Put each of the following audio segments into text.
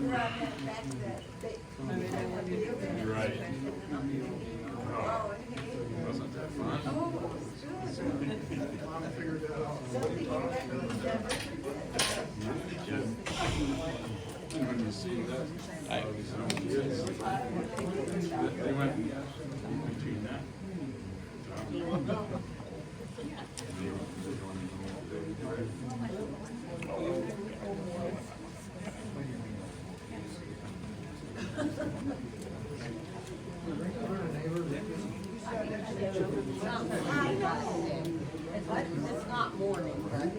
Right. Wasn't that fun? When you see that, they went between that. It's not morning, but.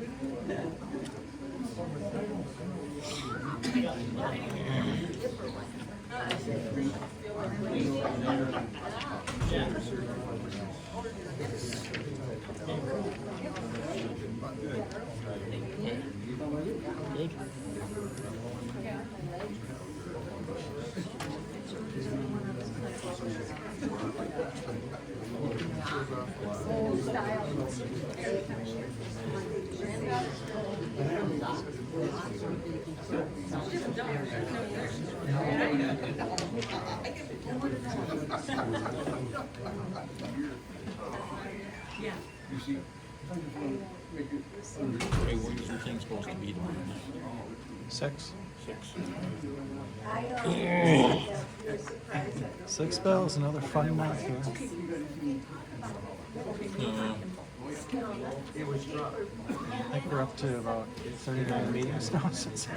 Hey, when is your thing supposed to be tomorrow night? 6. 6. 6 bells, another fun night here. I think we're up to about 39 meetings now since.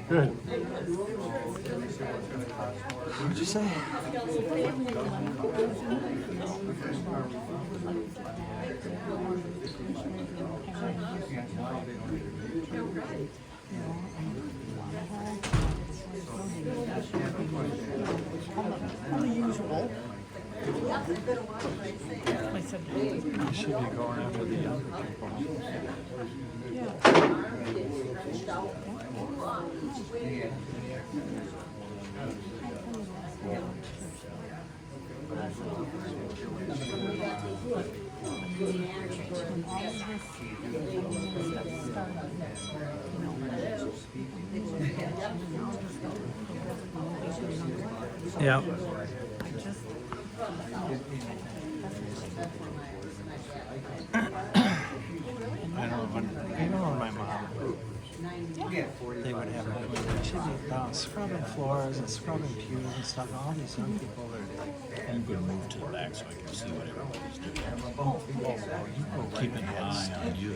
Good. What'd you say? Unusual. I should be going after the younger people. Yeah. I don't know when my mom, they would have her, she'd be scrubbing floors and scrubbing pews and stuff. All these young people that are like, I'm going to move to the back so I can see what everybody's doing. oh, you go Keep an eye on you.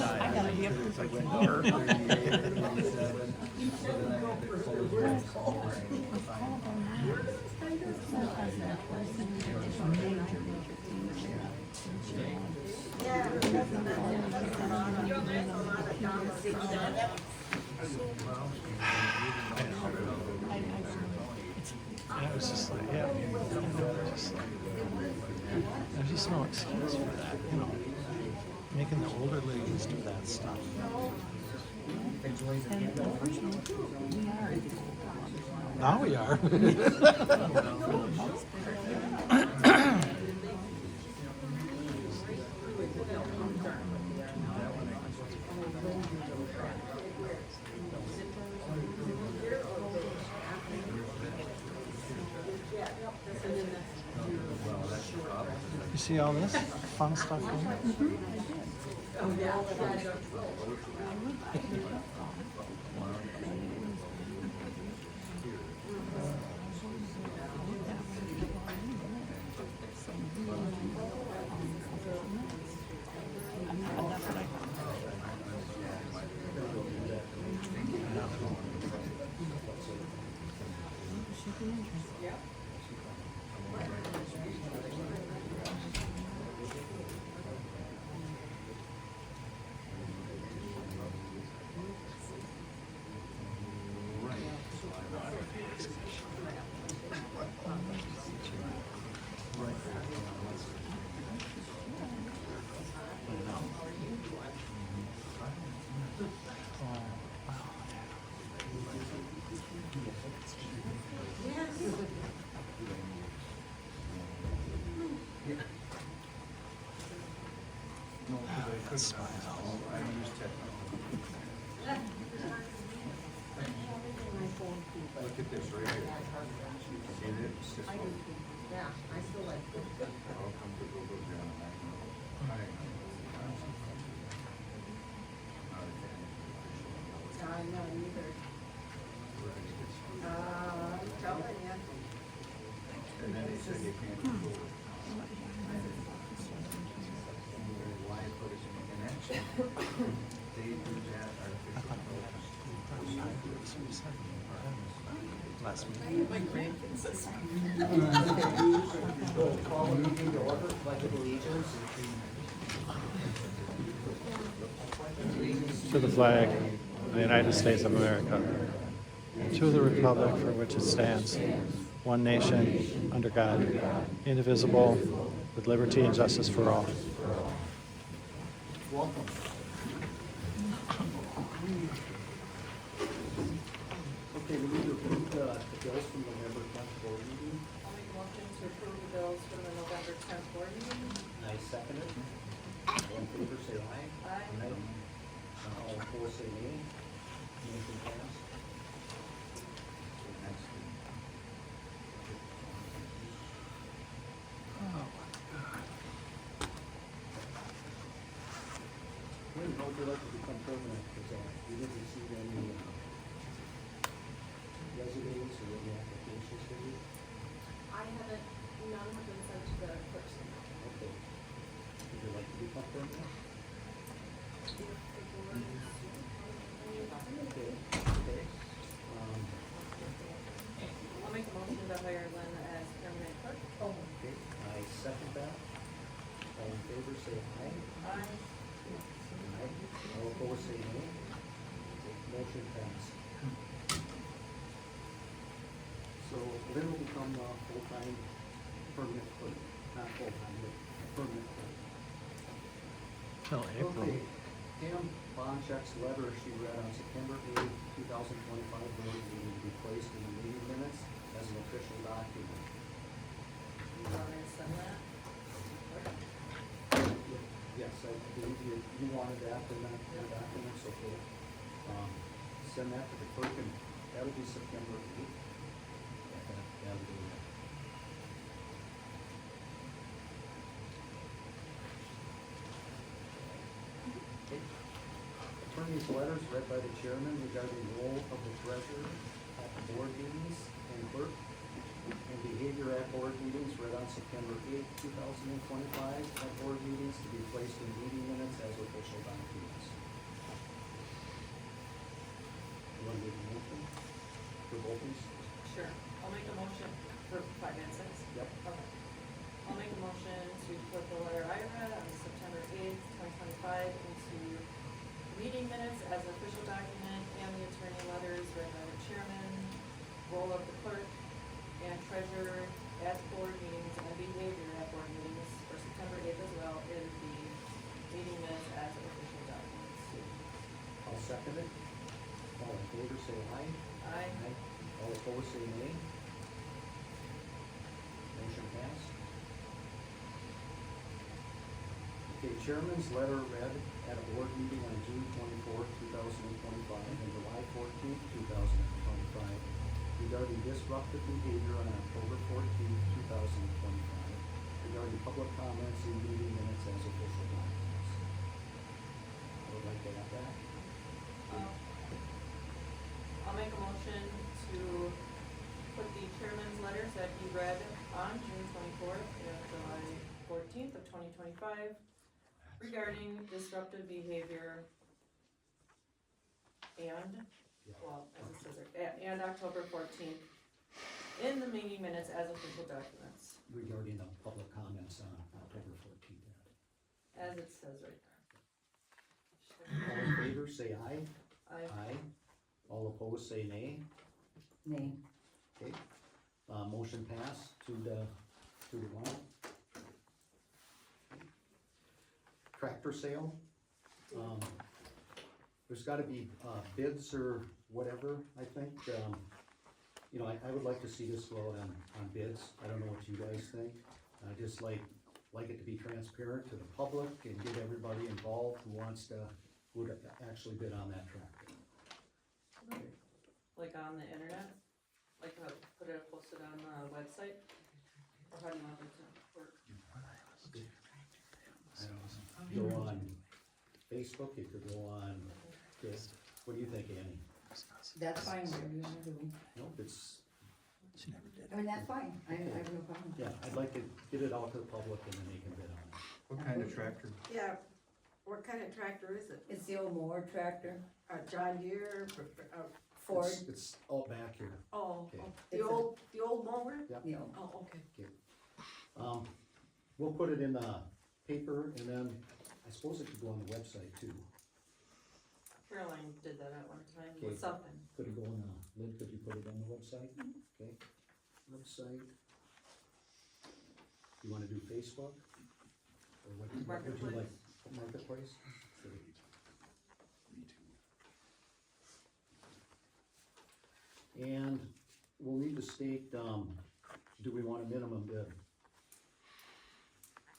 I gotta be up there. And it was just like, yeah, I mean, just like, there's just no excuse for that, you know, making the older ladies do that stuff. Now we are. You see all this fun stuff here? That smiles all over. Look at this right here. See this? This one. Yeah, I still like it. I'll come to Google down and I know neither. I'm telling you. And then they said you can't Google it. Why put it in action? They do that artificial intelligence. Last week. My grandkids says. Call a meeting to order, pledge of allegiance. To the flag of the United States of America, and to the republic for which it stands, one nation, under God, indivisible, with liberty and justice for all. Welcome. Okay, we need to approve the bills from the November 10th board meeting. I'll make a motion to approve the bills for the November 10th board meeting. I second it. All in favor, say aye. Aye. All opposed, say nay. Motion passed. When how would you like to become permanent? Because we didn't receive any resumes or any applications for you. I haven't, none have been sent to the person. Okay. Would you like to become permanent? If the board is. Okay, okay. I'll make a motion to hire Lynn as permanent clerk. Oh. Okay, I second that. All in favor, say aye. Aye. Aye. All opposed, say nay. Motion passed. So Lynn will become a full-time permanent clerk, not full-time, but permanent clerk. Till April. Okay, Pam Boncheck's letter she read on September 8th, 2025, voted to be placed in the meeting minutes as an official document. You want to send that? Yes, I believe you wanted that in that document, so we'll, send that to the clerk, and that'll be September 8th. That'll be. Okay. Attorney's letters read by the chairman regarding the role of the treasurer at the board meetings and clerk, and behavior at board meetings read on September 8th, 2025, at board meetings to be placed in meeting minutes as official documents. You want to make a motion for both these? Sure. I'll make a motion for 5 and 6. Yep. Okay. I'll make a motion to put the letter I read on September 8th, 2025 into meeting minutes as an official document, and the attorney letters read by the chairman, role of the clerk, and treasurer at board meetings and behavior at board meetings for September 8th as well in the meeting minutes as official documents. I'll second it. All in favor, say aye. Aye. All opposed, say nay. Motion passed. Okay, chairman's letter read at a board meeting on June 24th, 2025, and July 14th, 2025, regarding disruptive behavior on October 14th, 2025, regarding public comments in meeting minutes as official documents. I would like to have that. I'll make a motion to put the chairman's letters that he read on June 24th and July 14th of 2025 regarding disruptive behavior and, well, as it says there, and October 14th in the meeting minutes as official documents, Regarding the public comments on October 14th. as it says right All in favor, say aye. there. I All opposed, say nay. Nay. Okay, motion passed, 2-1. Tractor sale. There's gotta be, bids or whatever, I think, you know, I would like to see this go out on bids. I don't know what you guys think, just like like it to be transparent to the public and get everybody involved who would actually bid on that tractor. Like on the internet? Like put it posted on the website? Or how do you want it to work? Go on Facebook, you could go on, okay, what do you think, Annie? That's fine, whatever you wanna do. No, it's, She never did. I mean, that's fine, I have no problem. yeah, I'd like to get it out to the public and then they can bid on it. What kind of tractor? Yeah, what kind of tractor is it? It's the old mower tractor, A John Deere, Ford, It's out back here. oh, Okay. the old mower? Yep. you know, Oh, okay. Okay. We'll put it in the paper and then I suppose it could go on the website too. Caroline did that at one time Okay. with something. Could it go on, Lynn, could you put it on the website? Okay, website. You wanna do Facebook? Or what would you like? Marketplace. Marketplace? And we'll need to state, do we want a minimum bid?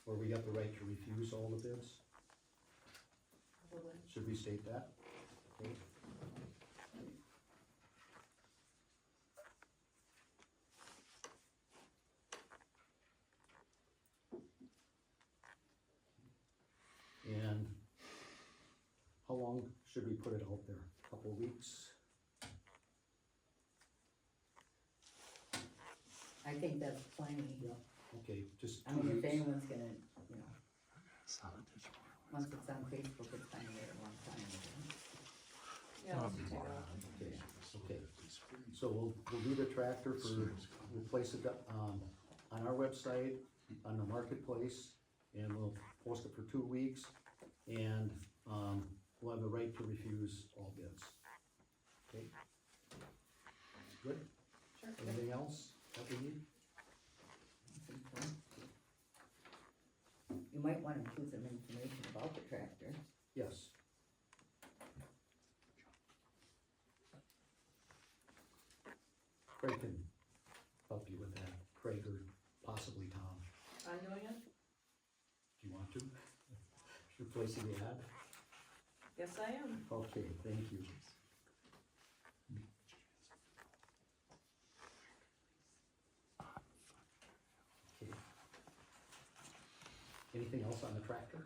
Or we got the right to refuse all the bids? Probably. Should we state that? Okay. And how long should we put it out there? Couple weeks? I think that's plenty. Yeah. Okay, just I 2 mean, if weeks. anyone's gonna, you know, once it's on Facebook, it's been there a long time. Yeah, let's take it off. Okay, okay. So we'll do the tractor we'll place it, on our website, on the marketplace, and we'll post it for 2 weeks. And, we'll have the right to refuse all bids. Okay? Good? Sure. Anything else that we need? You might wanna include some information about the tractor. Yes. Craig can help you with that, Craig or possibly Tom. I'm doing it? Do you want to? Should place the ad? Yes, I am. Okay, thank you. Okay. Anything else on the tractor?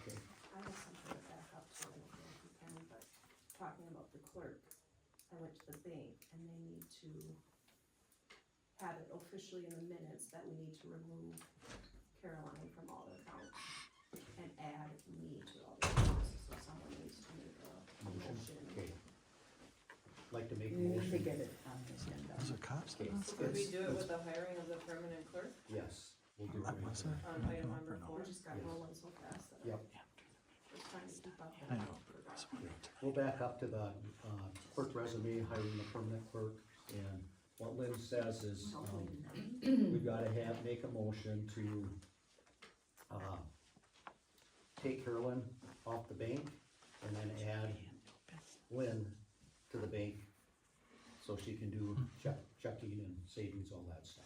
Okay, I have something to back up to, I don't know if you can, but talking about the clerk, I went to the bank and they need to have it officially in the minutes that we need to remove Caroline from all the accounts and add me to all the accounts, so someone needs to make a motion. okay. Like to make a We need to motion? get it on the agenda. Those are cops. Okay. So could we do it with the hiring of the permanent clerk Yes, we'll do it. Was there? on item number 4? We just got Yes. rolling so fast that Yep. I was trying to keep up. I know. We'll back up to the clerk resume, hiring the permanent clerk, and what Lynn says is, we've gotta make a motion to, take Carolyn off the bank, and then add Lynn to the bank, so she can do checking and savings, all that stuff.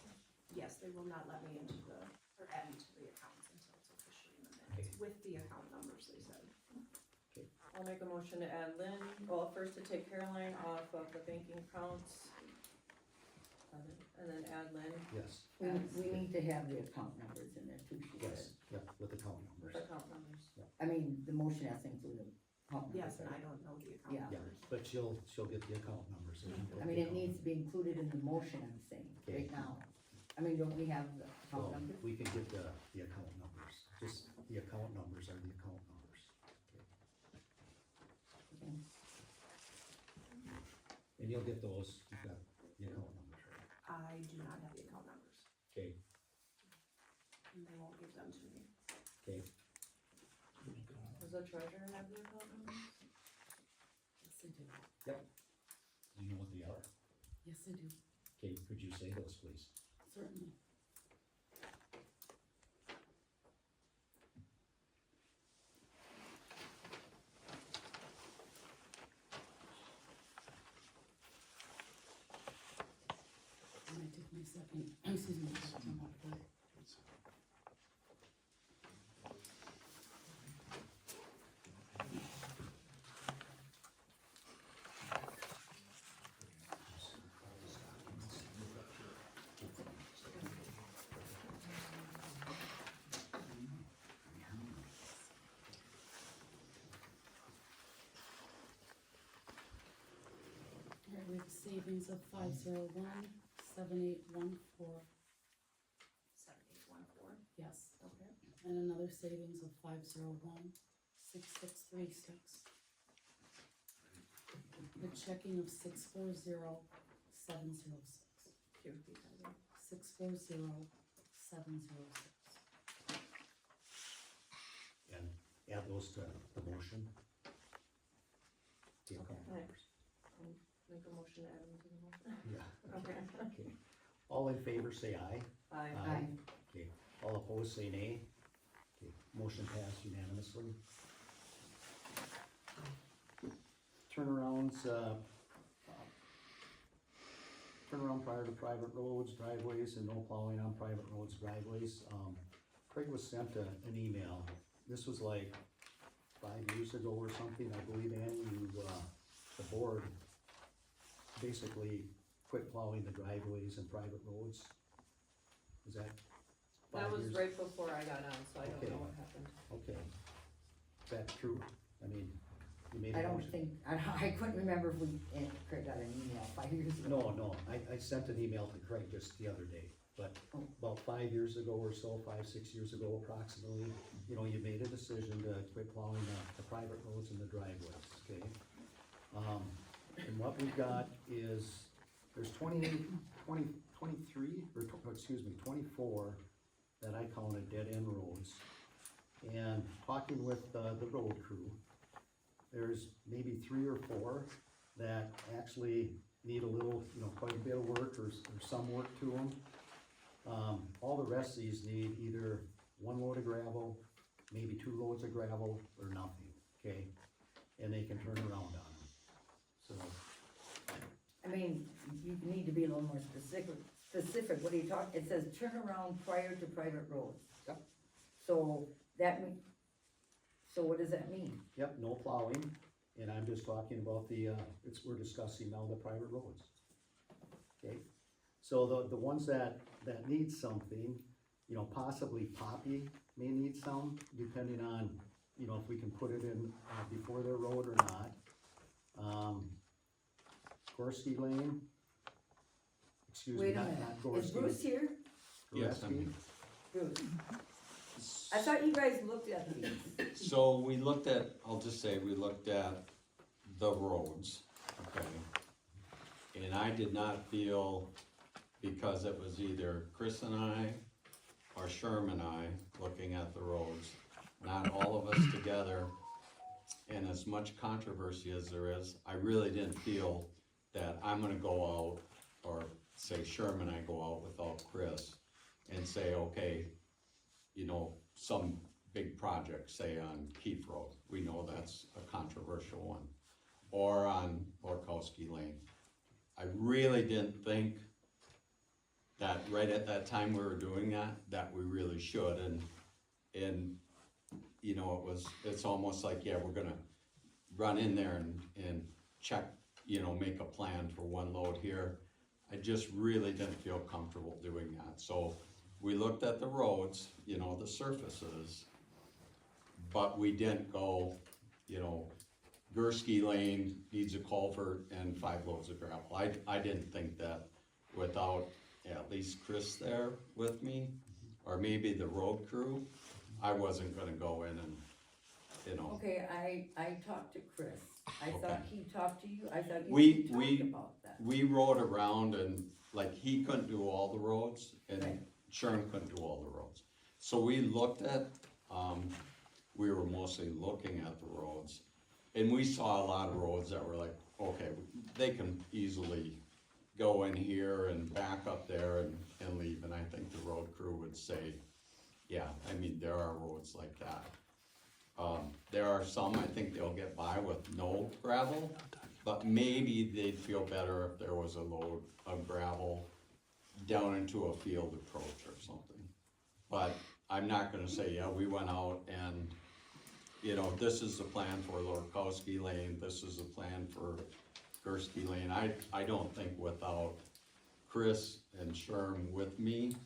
Yes, they will not let me into or add me to the accounts until it's officially in the minutes, with the account numbers, they said. I'll make a motion to add Lynn, well, first to take Caroline off of the banking accounts. And then add Lynn Yes, We need to have the account numbers in there too, she yes, said. yep, with the count with numbers. account numbers. I mean, the motion has to include the account numbers. Yes, and I right? don't know the account Yeah. Yeah, numbers. but she'll get the account numbers. I mean, it needs to be included in the motion, I'm saying, right now. I mean, don't we have the account Well, numbers? we can get the account numbers, just the account numbers are the account numbers. Okay. Okay. And you'll get those, you've got the account numbers, right? I do not have the account numbers, Okay, and they won't give them to me. okay, Does the treasurer have the account numbers? Yes, I do. yep. Do you know what they are? Yes, I do. Okay, could you say those, please? Certainly. And I take my second, excuse me, I'm out of breath. savings of 5017814. 7814, Yes. okay. And another savings of 5016636. The checking of 640706. Can you repeat that again? 640706. And add those to the motion. Yeah, Okay. Make a motion to add them to the motion. yeah, Okay. okay. All in favor, say aye. Aye. Okay, all opposed, say nay. Okay, motion passed unanimously. Turnarounds, turnaround prior to private roads, driveways, and no plowing on private roads, driveways. Craig was sent an email. This was like 5 years ago or something, I believe, Annie, you, the board basically quit plowing the driveways and private roads. Is that 5 That was years? right before I got on, so I don't Okay. know what happened. Okay. Is that true? I mean, you made a I don't motion. think, I couldn't remember if Craig got an email 5 years ago. No, I sent an email to Craig just the other day, but about 5 years ago or so, 5, 6 years ago approximately, you know, you made a decision to quit plowing the private roads and the driveways, okay? And what we've got is, there's 24 that I counted dead end roads. And talking with the road crew, there's maybe 3 or 4 that actually need a little, you know, quite a bit of work or some work to them. All the rest of these need either 1 load of gravel, maybe 2 loads of gravel, or nothing, okay? And they can turn around on them, so. I mean, you need to be a little more specific, what are you talking, it says turnaround prior to private roads. Yep. So that so what does that mean? Yep, no plowing, and I'm just talking about we're discussing now the private roads. Okay, so the ones that need something, you know, possibly Poppy may need some, depending on, you know, if we can put it in, before their road or not. Gorski Lane, excuse me, Wait a not minute, Gorski. is Bruce here? Yes, I'm here. Bruce, I thought you guys looked at these. So we looked at, I'll just say, we looked at the roads, okay? And I did not feel, because it was either Chris and I or Sherm and I looking at the roads, not all of us together, and as much controversy as there is, I really didn't feel that I'm gonna go out, or say Sherm and I go out without Chris, and say, okay, you know, some big project, say on Keith Road, we know that's a controversial one, or on Orkowski Lane. I really didn't think that right at that time we were doing that we really should, and you know, it's almost like, yeah, we're gonna run in there and check, you know, make a plan for 1 load here. I just really didn't feel comfortable doing that, so we looked at the roads, you know, the surfaces, but we didn't go, you know, Gursky Lane needs a culvert and 5 loads of gravel. I didn't think that without at least Chris there with me, or maybe the road crew, I wasn't gonna go in and, you know. Okay, I talked to Chris, I thought Okay. he talked to you, I thought We- you talked about that. We rode around and, like, he couldn't do all the roads, and Right. Sherm couldn't do all the roads. So we looked at, we were mostly looking at the roads, and we saw a lot of roads that were like, okay, they can easily go in here and back up there and leave, and I think the road crew would say, yeah, I mean, there are roads like that. There are some, I think they'll get by with no gravel, but maybe they'd feel better if there was a load of gravel down into a field approach or something. But I'm not gonna say, yeah, we went out and, you know, this is the plan for Lorkowski Lane, this is the plan for Gursky Lane. I don't think without Chris and Sherm with me,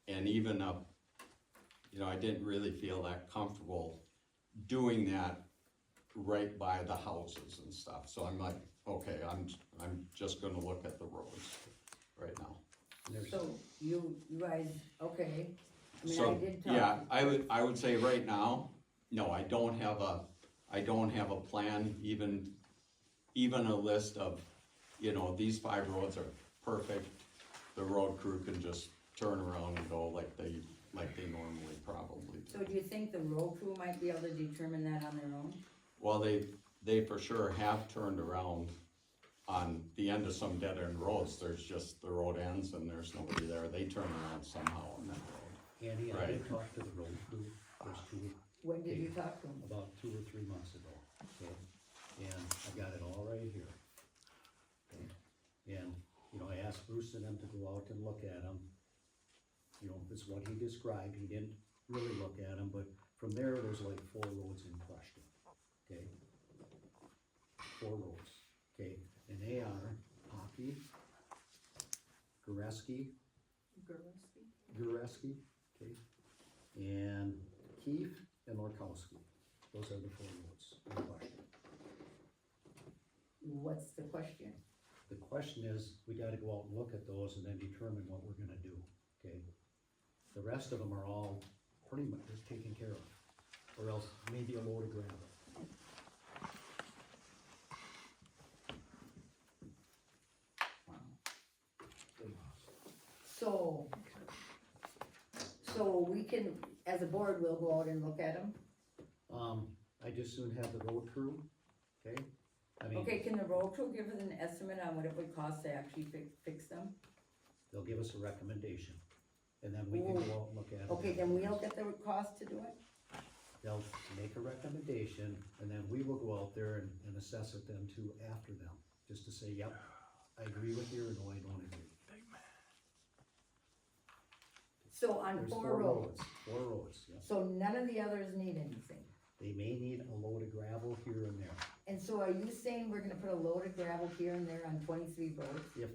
and even you know, I didn't really feel that comfortable doing that right by the houses and stuff. So I'm like, Okay, I'm just gonna look at the roads right now. And there's, So you guys, okay, I mean, I So, did talk. yeah, I would say right now, no, I don't have a plan, even a list of, you know, these 5 roads are perfect. The road crew can just turn around and go like they normally probably So do. do you think the road crew might be able to determine that on their own? Well, they for sure have turned around on the end of some dead end roads, there's just, the road ends and there's nobody there, they turn around somehow on that road. Andy, I Right. did talk to the road crew, there's 2, When did you talk to them? about 2 or 3 months ago, okay? And I got it all right here. Okay? And, you know, I asked Bruce and them to go out and look at them. You know, this is what he described, he didn't really look at them, but from there's like 4 roads in question, okay? 4 roads, okay? And they are Poppy, Goreski, okay? And Keefe and Lorkowski, those are the 4 roads in question. What's the question? The question is, we gotta go out and look at those and then determine what we're gonna do, okay? The rest of them are all pretty much taken care of, or else maybe a load of gravel. So we can, as a board, we'll go out and look at them? I just soon have the road crew, okay? I mean, Okay, can the road crew give us an estimate on what it would cost to actually fix them? they'll give us a recommendation, and then we can go out and look at it. Okay, then we'll get the cost to do it? They'll make a recommendation, and then we will go out there and assess it then too after them, just to say, yep, I agree with you, or no, I don't agree. So on There's 4 roads, 4 roads, yep. so none of the others need anything? They may need a load of gravel here and there. And so are you saying we're gonna put a load of gravel here and there on 23 roads? If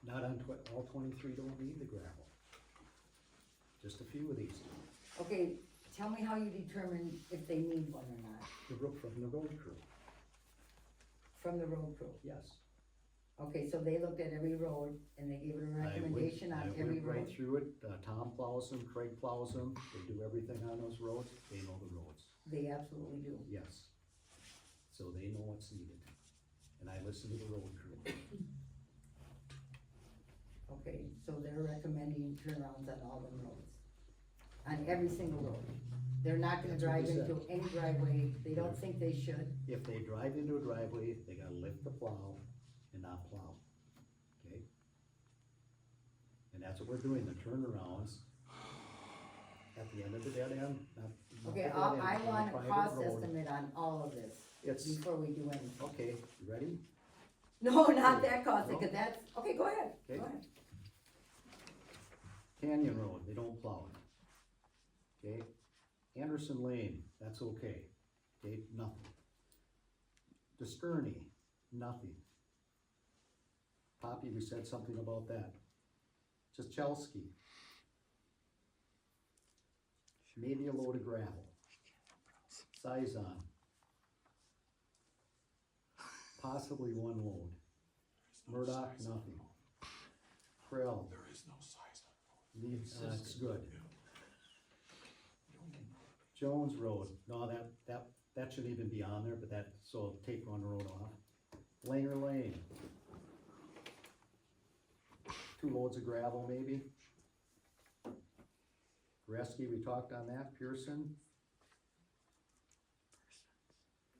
not on all 23 don't need the gravel. Just a few of these, Okay, tell me how you determine if they need one or not, from the road crew, from the road crew. yes. Okay, so they looked at every road and they gave it a recommendation on I every went right road? through it, Tom plows them, Craig plows them, they do everything on those roads, they know the roads, They absolutely do. yes. So they know what's needed, and I listen to the road crew. Okay, so they're recommending turnarounds on all the roads, on every single road. They're not gonna That's what drive he said. into any driveway, they don't think they should. If they drive into a driveway, they gotta lift the plow and not plow, okay? And that's what we're doing, the turnarounds at the end of the dead end, not Okay, the dead I end, on want a private cost road. estimate on all of this It's, before we do anything. okay, you ready? No, not that cost, No. because that's, okay, go ahead, go Okay. ahead. Canyon Road, they don't plow it. Okay, Anderson Lane, that's okay, okay, nothing. Diskerney, nothing. Poppy, we said something about that. Chichelski. Maybe a load of gravel. Sizon. Possibly 1 load. Murdoch, nothing. Krell. There is no size on road. That's good. Jones Road, no, that shouldn't even be on there, but that, so take 1 road off. Langer Lane. 2 loads of gravel maybe. Rescue, we talked on that, Pearson.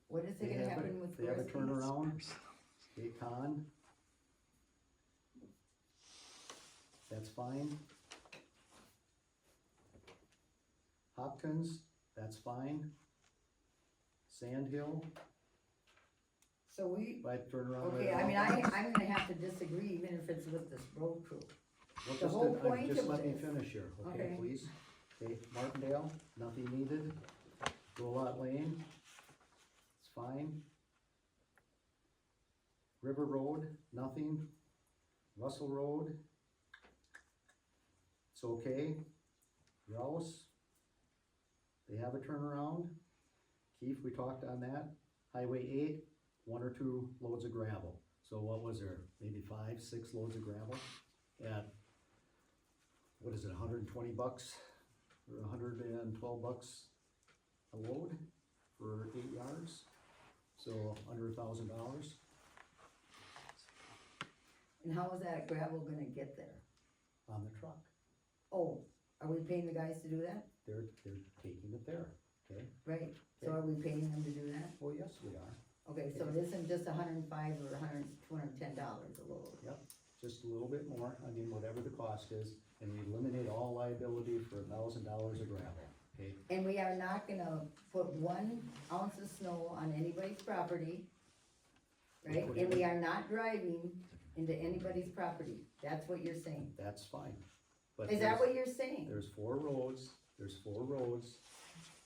What is it gonna happen with They have a Goreski? turnaround. Okay, Con. That's fine. Hopkins, that's fine. Sand Hill, So we, by turnaround. okay, I mean, I'm gonna have to disagree even if it's with this road crew. Well, the just whole let- point just of let me this- finish here, okay, Okay. please? Okay, Martindale, nothing needed. Rollout Lane, it's fine. River Road, nothing. Russell Road, it's okay. Rouse, they have a turnaround. Keith, we talked on that. Highway 8, 1 or 2 loads of gravel. So what was there, maybe 5, 6 loads of gravel at, what is it, $120 or $112 a load for 8 yards? So under $1,000 And how is that gravel gonna get there? on the truck. Oh, are we paying the guys to do that? They're taking it there, okay? Right, so are we paying them to do that? Well, yes, we are. Okay, so it isn't just $105 or $210 a load. Yep, just a little bit more, I mean, whatever the cost is, and we eliminate all liability for $1,000 of gravel, okay? And we are not gonna put 1 ounce of snow on anybody's property, right? And we are not driving into anybody's property, that's what you're saying. That's fine. But Is that what you're saying? there's 4 roads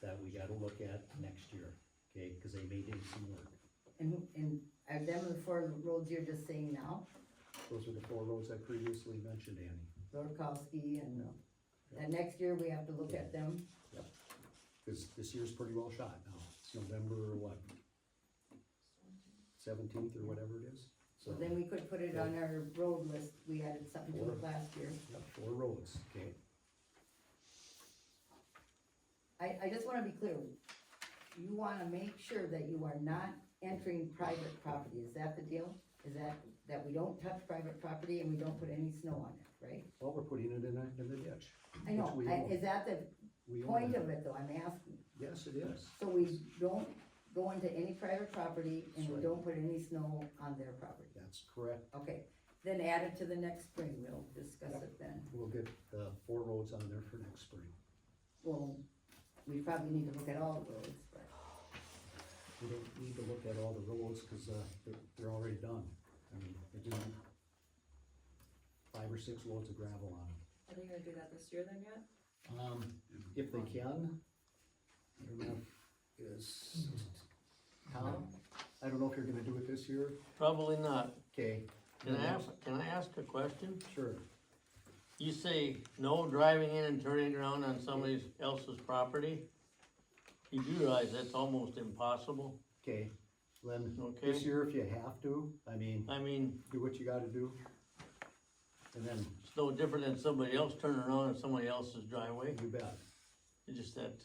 that we gotta look at next year, okay, cause they may need some work. And are them the 4 roads you're just saying now? Those are the 4 roads I previously mentioned, Annie. Rodakowski and, that next year we have to look at them. Cause this year's pretty well shot now, it's November, what? 17th or whatever it is, so. Then we could put it on our road list, we added something to it last year. Yep, 4 roads, okay? I just wanna be clear, you wanna make sure that you are not entering private property, is that the deal? Is that we don't touch private property and we don't put any snow on it, right? Well, we're putting it in the ditch. I know, Which we own. is that the We own point it. of it though, I'm asking? Yes, it is. So we don't go into any private property and That's we right. don't put any snow on their property? That's correct. Okay, then add it to the next spring, we'll discuss it then. We'll get the 4 roads on there for next spring. Well, we probably need to look at all the roads, but, We don't need to look at all the roads, cause, they're already done. I mean, they do 5 or 6 loads of gravel on them. Are they gonna do that this year then yet? If they can, I don't know, is, Tom, I don't know if you're gonna do it this year, Probably not. okay? Can I ask a question? Sure, You say no driving in and turning around on somebody else's property? You do realize that's almost impossible? okay, Lynn, Okay. this year if you have to, I mean, I mean, do what you gotta do. And then, it's no different than somebody else turning around in somebody else's driveway. you bet, It's just that,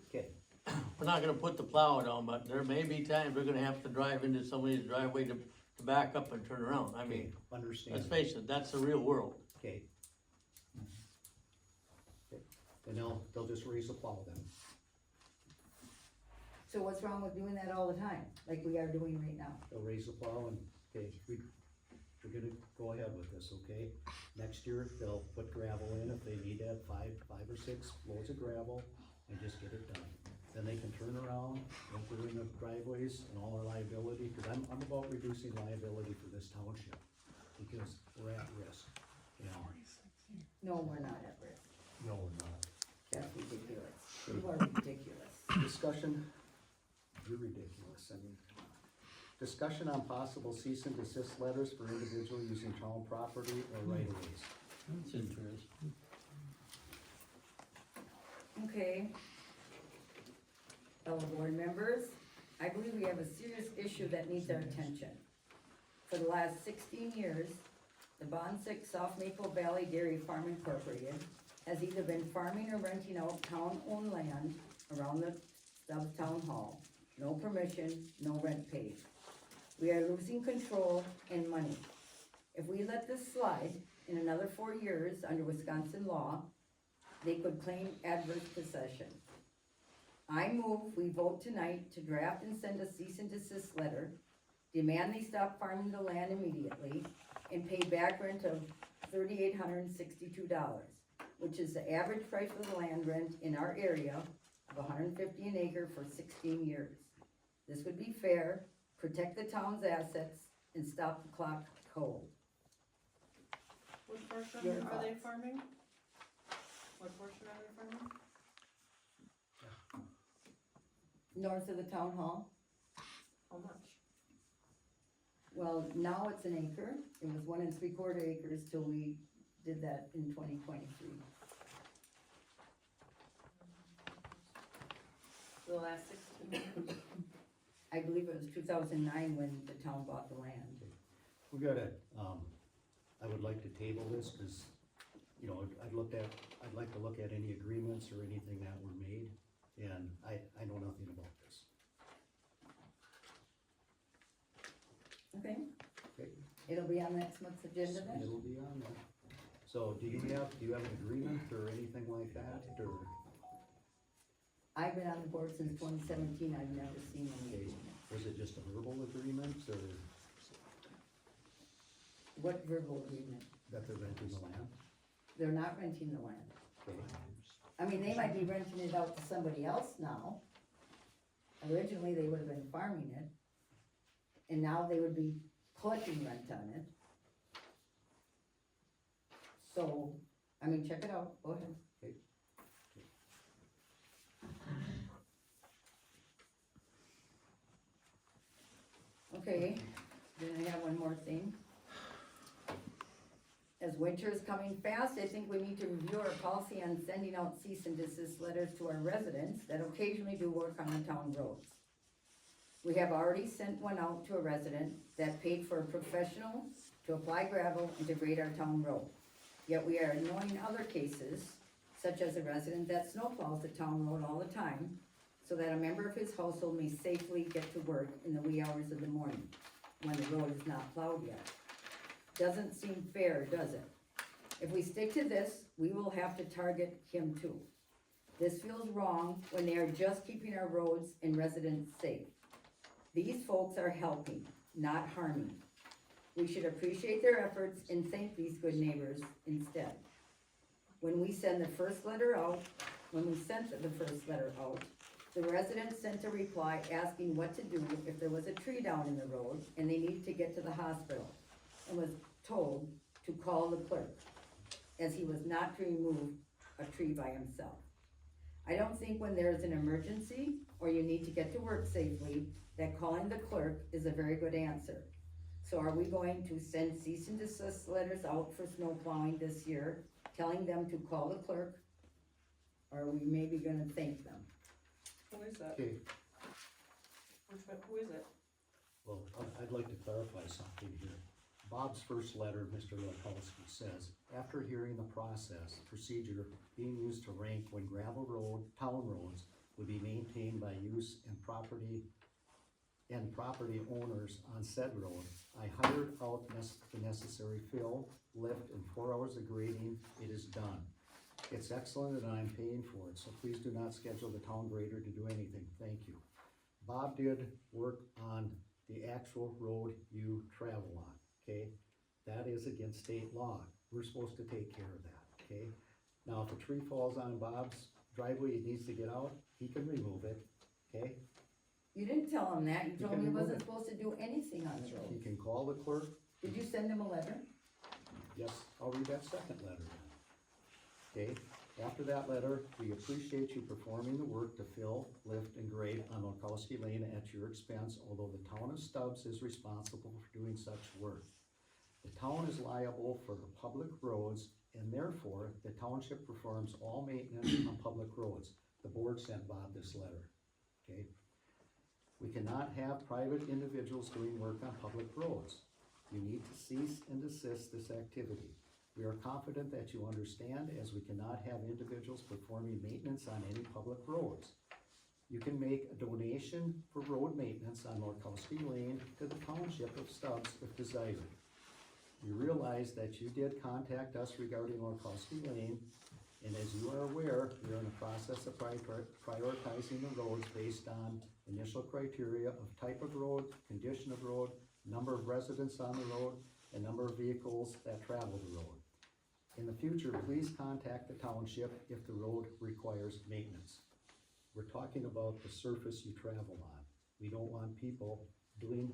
okay, we're not gonna put the plow down, but there may be times we're gonna have to drive into somebody's driveway to back up and turn around. I okay, mean, understand, let's face it, that's the real world. okay. Okay. And they'll just raise the plow then. so what's wrong with doing that all the time, like we are doing right now? They'll raise the plow and, okay, we're gonna go ahead with this, okay? Next year, they'll put gravel in if they need to have 5 or 6 loads of gravel and just get it done. Then they can turn around and put in the driveways and all our liability, cause I'm about reducing liability for this township, because we're at risk, you know? No, we're not at risk, No, we're not. that's ridiculous, you are ridiculous. Discussion, you're ridiculous, I mean. Discussion on possible cease and desist letters for individual using town property or right of ways. That's interesting. Okay. Fellow board members, I believe we have a serious issue that needs our attention. For the last 16 years, the Bonsick South Maple Valley Dairy Farm Incorporated has either been farming or renting out town-owned land around the Stubbs Town Hall. No permission, no rent paid. We are losing control and money. If we let this slide, in another 4 years, under Wisconsin law, they could claim adverse possession. I move we vote tonight to draft and send a cease and desist letter, demand they stop farming the land immediately, and pay back rent of $3,862, which is the average price of the land rent in our area of $150 an acre for 16 years. This would be fair, protect the town's assets, and stop the clock cold. What portion Your are they thoughts? farming? What portion are they farming? North of the town hall, How much? well, now it's an acre, it was 1 3/4 acres till we did that in 2023. For the last 16 years? I believe it was 2009 when the town bought the land. We gotta, I would like to table this, cause, you know, I'd like to look at any agreements or anything that were made, and I know nothing about this. Okay, Okay? it'll be on next month's agenda then? It'll be on there. So do you have an agreement or anything like that, or, I've been on the board since 2017, I've never seen any okay, agreement. was it just a verbal agreement, or What verbal agreement? that they're renting the land? They're not renting the land. Okay, I mean, they might be renting it out to somebody else now. Originally, they would have been farming it. And now they would be collecting rent on it. So, I mean, check it out, go ahead. Okay, then I have one more thing. As winter is coming fast, I think we need to review our policy on sending out cease and desist letters to our residents that occasionally do work on the town roads. We have already sent one out to a resident that paid for a professional to apply gravel and to grade our town road. Yet we are ignoring other cases, such as a resident that snowplows the town road all the time, so that a member of his household may safely get to work in the wee hours of the morning, when the road is not plowed yet. Doesn't seem fair, does it? If we stick to this, we will have to target him too. This feels wrong when they are just keeping our roads and residents safe. These folks are helping, not harming. We should appreciate their efforts and thank these good neighbors instead. When we sent the first letter out, the resident sent a reply asking what to do if there was a tree down in the road and they needed to get to the hospital, and was told to call the clerk, as he was not to remove a tree by himself. I don't think when there is an emergency or you need to get to work safely, that calling the clerk is a very good answer. So are we going to send cease and desist letters out for snow plowing this year, telling them to call the clerk? Or are we maybe gonna thank them? Who is that? okay, Who is it? well, I'd like to clarify something here. Bob's first letter, Mr. Lakowski, says, after hearing the procedure being used to rank when gravel road, town roads would be maintained by use and property owners on said road, I hired out the necessary fill, lift, and 4 hours of grading. It is done. It's excellent and I'm paying for it, so please do not schedule the town grader to do anything. Thank you. Bob did work on the actual road you travel on, okay? That is against state law. We're supposed to take care of that, okay? Now, if a tree falls on Bob's driveway, he needs to get out, he can remove it, okay? You didn't tell him that, you You told can him he remove wasn't it. supposed to do anything on the He road. can call the clerk. Did you send him a letter? Yes, I'll read that second letter then. Okay, after that letter, we appreciate you performing the work to fill, lift, and grade on Lakowski Lane at your expense, although the town of Stubbs is responsible for doing such work. The town is liable for the public roads, and therefore, the township performs all maintenance on public roads. The board sent Bob this letter, okay? We cannot have private individuals doing work on public roads. You need to cease and desist this activity. We are confident that you understand, as we cannot have individuals performing maintenance on any public roads. You can make a donation for road maintenance on Lakowski Lane to the township of Stubbs if desired. We realize that you did contact us regarding Lakowski Lane, and as you are aware, we are in the process of prioritizing the roads based on initial criteria of type of road, condition of road, number of residents on the road, and number of vehicles that travel the road. In the future, please contact the township if the road requires maintenance. We're talking about the surface you travel on. We don't want people doing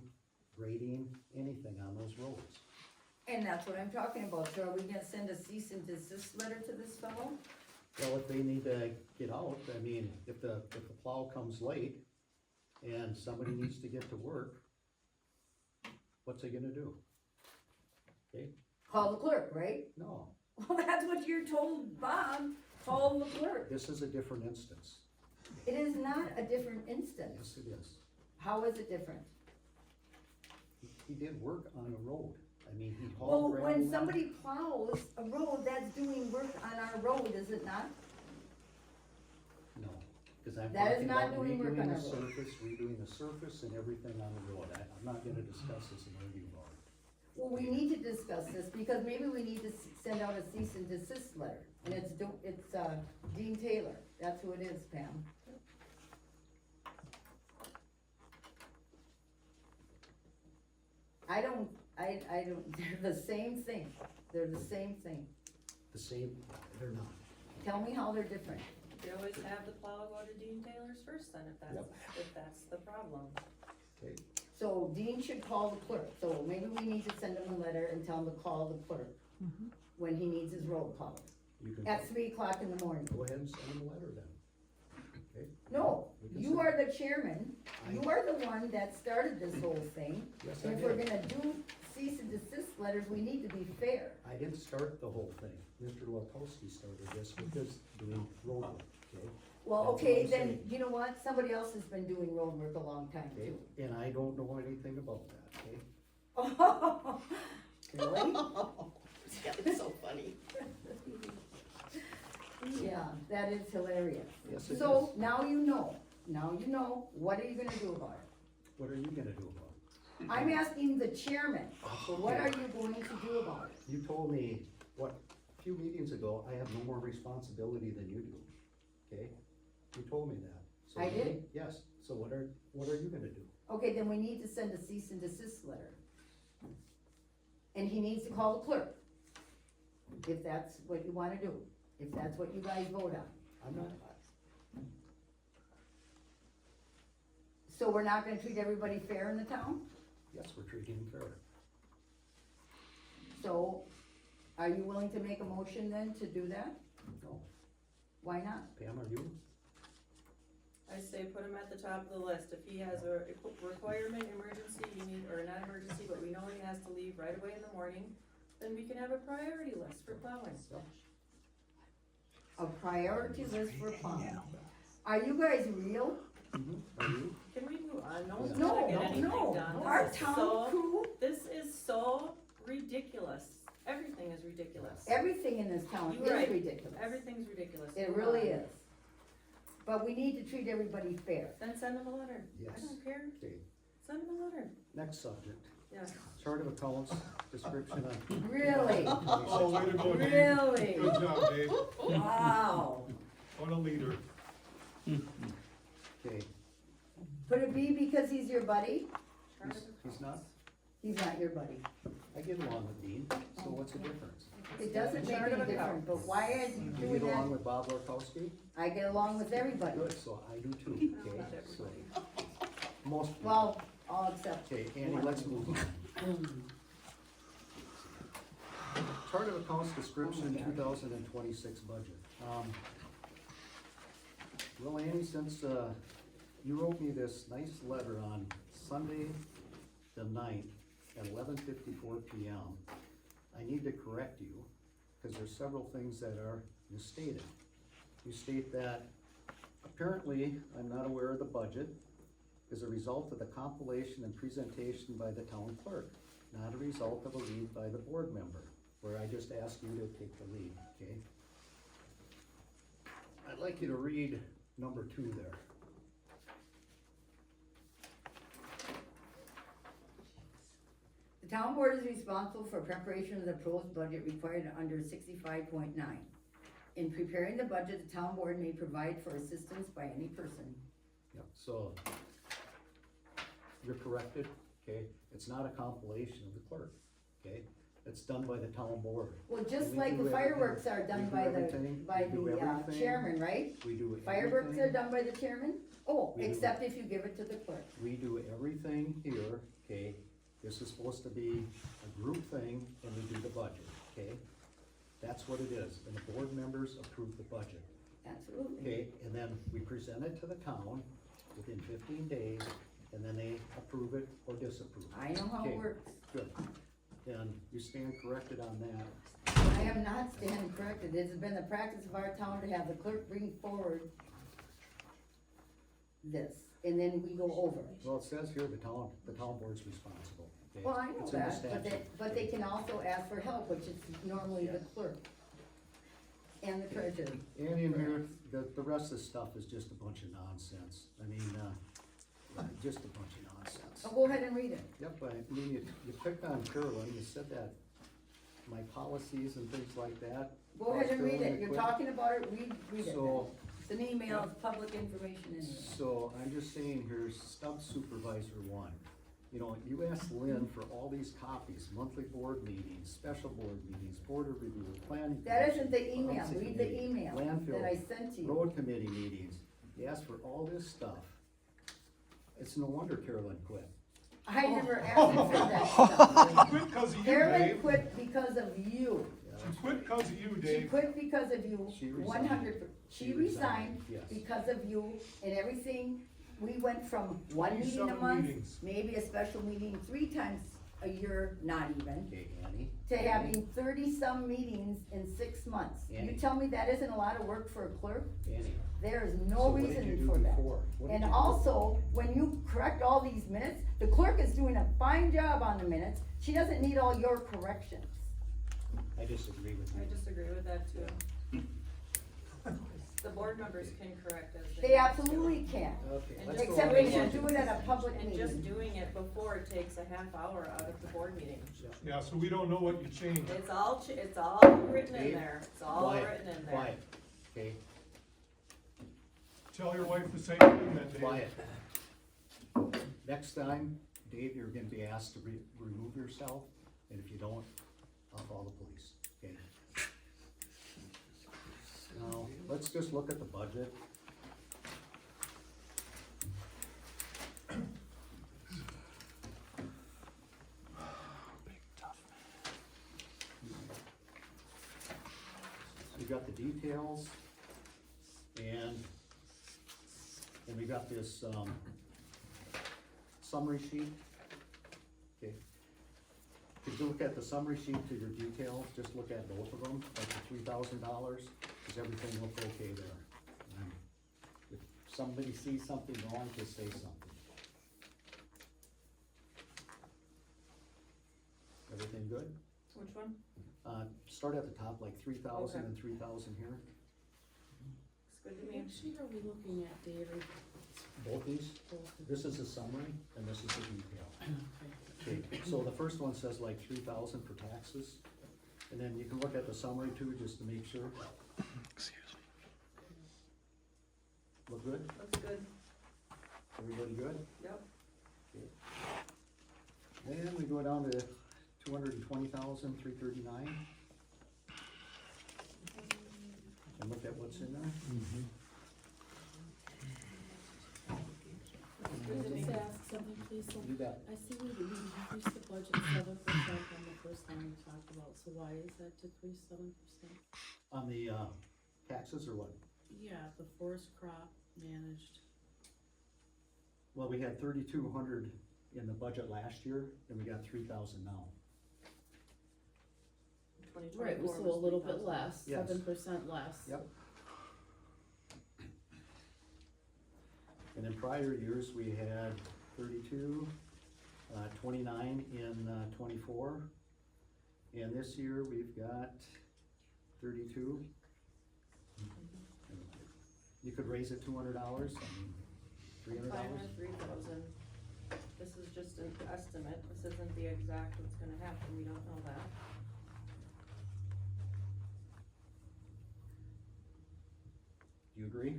grading, anything on those roads. And that's what I'm talking about, so are we gonna send a cease and desist letter to this fellow? Well, if they need to get out, I mean, if the plow comes late and somebody needs to get to work, what's he gonna do? Okay, Call the clerk, right? no, Well, that's what you're told, Bob, call the clerk. this is a different instance. It is not a different instance. Yes, it is. How is it different? He did work on a road. I mean, he Well, hauled gravel. when in. somebody plows a road, that's doing work on our road, is it not? No, cause I'm That is talking not about doing work on redoing our the road. surface, redoing the surface and everything on the road. I'm not gonna discuss this and argue about it. Well, we need to discuss this, because maybe we need to send out a cease and desist letter, and it's Dean Taylor, that's who it is, Pam. I don't, they're the same thing, they're the same thing. The same, they're not. Tell me how they're different. You always have the plow go to Dean Taylor's first then, if that's the problem. Okay, So Dean should call the clerk, so maybe we need to send him a letter and tell him to call the clerk when he needs his road plowed, you can, at 3 o'clock in the morning. go ahead and send him a letter then. Okay? No, We can you send- are the chairman, you are the one that started this whole thing. Yes, I And if we're did. gonna do cease and desist letters, we need to be fair. I didn't start the whole thing. Mr. Lukowski started this with his doing road work, okay? Well, That's what okay, I'm then, saying. you know what, somebody else has been doing road work a long time Okay, too. and I don't know anything about that, okay? Really? It's so funny. Yeah, that is hilarious. Yes, it So, is. now you know, what are you gonna do about it? What are you gonna do about it? I'm asking the chairman, That's what okay. are you going to do about it? You told me, what, a few meetings ago, I have no more responsibility than you do, okay? You told me that. So I you- did? Yes, so what are you gonna do? Okay, then we need to send a cease and desist letter. And he needs to call the clerk, if that's what you wanna do, if that's what you guys vote on. I'm not, So we're not gonna treat everybody fair in the town? yes, we're treating him fair. So, are you willing to make a motion then to do that? No, Why not? Pam, are you? I say put him at the top of the list, if he has a requirement, emergency, or not emergency, but we know he has to leave right away in the morning, then we can have a priority list for plowing. A priority list for plowing. Are you guys real? Are you? Can we move on? No one's No, gonna get anything No, done. our This is town so- crew, This is so ridiculous. Everything is ridiculous. everything in this town You're is right. ridiculous. Everything's ridiculous. It Move really on. is. But we need to treat everybody fair. Then send him a letter. I Yes. don't care. Okay, Send him a letter. next subject, Yeah. chart of accounts, description of. Really? Oh, way to go, Dave. Really? Good job, Dave. Wow. What a leader. Okay, Put a B because he's your buddy? he's not, He's not your buddy. I get along with Dean, so what's the difference? It doesn't make Chart of any difference, but why are you You doing get along that? with Bob Lukowski? I get along with everybody. Good, so I do too, okay, so, most people. Well, I'll accept. Okay, Andy, let's move on. Chart of accounts description, 2026 budget. Well, Andy, since, you wrote me this nice letter on Sunday, the 9th, at 11:54 PM, I need to correct you, because there's several things that are misstated. You state that apparently, I'm not aware of the budget, is a result of the compilation and presentation by the town clerk, not a result of a lead by the board member, where I just asked you to take the lead, okay? I'd like you to read number 2 there. The town board is responsible for preparation of the proposed budget required under 65.9. In preparing the budget, the town board may provide for assistance by any person. Yep, so you're corrected, okay? It's not a compilation of the clerk, okay? It's done by the town board. Well, just We like do the fireworks are everything. done We do by the, everything. by We do the everything. chairman, right? We do Fireworks are everything. done by the chairman? Oh, We do. except if you give it to the clerk. We do everything here, okay? This is supposed to be a group thing, and we do the budget, okay? That's what it is, and the board members approve the budget, Absolutely. okay? And then we present it to the town within 15 days, and then they approve it or disapprove. I know how Okay. it works. Good. Then you stand corrected on that. I am not standing corrected. It has been the practice of our town to have the clerk bring forward this. and then we go over. Well, it says here the town board's responsible. Okay? Well, I know It's in the that, statute. but they can also ask for help, which is normally the clerk and the treasurer. And in here, the rest of the stuff is just a bunch of nonsense. I mean, just a bunch of nonsense. Oh, go ahead and read it. Yep, I mean, you picked on Carolyn, you said that my policies and things like that. Go ahead and read Carolyn it. You're quit. talking about it, read it then. So- It's an email, it's public information anyway. So I'm just saying here, Stubbs Supervisor 1, you know, you asked Lynn for all these copies, monthly board meetings, special board meetings, board of review, planning. That commission, isn't the email, council read the committee, email landfill, that I sent to you. road committee meetings. You asked for all this stuff. It's no wonder Carolyn quit. I never asked for that stuff. Quit because of you, Carolyn Dave. quit because of you. She quit because of you, She Dave. quit because of you, She resigned. 100. She She resigned resigned, yes. because of you and everything. We went from one meeting a 27 month, meetings. maybe a special meeting 3 times a year, not even, Okay, Annie? to having 30-some meetings in 6 months. You Annie. tell me that isn't a lot of work for a clerk? Annie. There is So no what did you reason do for that. before? What did And you do? also, when you correct all these minutes, the clerk is doing a fine job on the minutes. She doesn't need all your corrections. I disagree with I you. disagree with that too. The board members can correct as they. They absolutely can. Okay, And let's just go Except on they to should budget. do it at a public And just meeting. doing it before takes a half hour out of the board meeting. Yeah, so we don't know what you changed. It's all, it's all written in Dave, there, it's all Quiet, written in there. Quiet, okay, Tell your wife the same thing that day. quiet. Next time, Dave, you're gonna be asked to remove yourself, and if you don't, I'll call the police, okay? Now, let's just look at the budget. We got the details, and we got this, summary sheet. Okay. If you look at the summary sheet to your details, just look at both of them, like the $3,000, does everything look okay there? And if somebody sees something wrong, just say something. Everything good? Which one? Start at the top, like 3,000 Okay. and 3,000 here, Looks good to me. What sheet are we looking at, Dave? both these. This is the summary, and this is the detail. Okay, so the first one says like 3,000 for taxes, and then you can look at the summary too, just to make sure. Look good? Looks good, Everybody good? yep. Then we go down to 220,339. And look at what's in there. Can I just ask something, please? So You bet. I see we increased the budget 7% on the first line we talked about, so why is that decreased 7%? On the, taxes or what? Yeah, the forest crop managed. Well, we had 3,200 in the budget last year, and we got 3,000 now. 2024 Right, so a was little bit 3,000. less, Yes. 7% less. Yep. And in prior years, we had 32, 29 in 24. And this year, we've got 32. You could raise it $200, I mean, $300. Fine with 3,000. This is just an estimate, this isn't the exact what's gonna happen, we don't know that. Do you agree?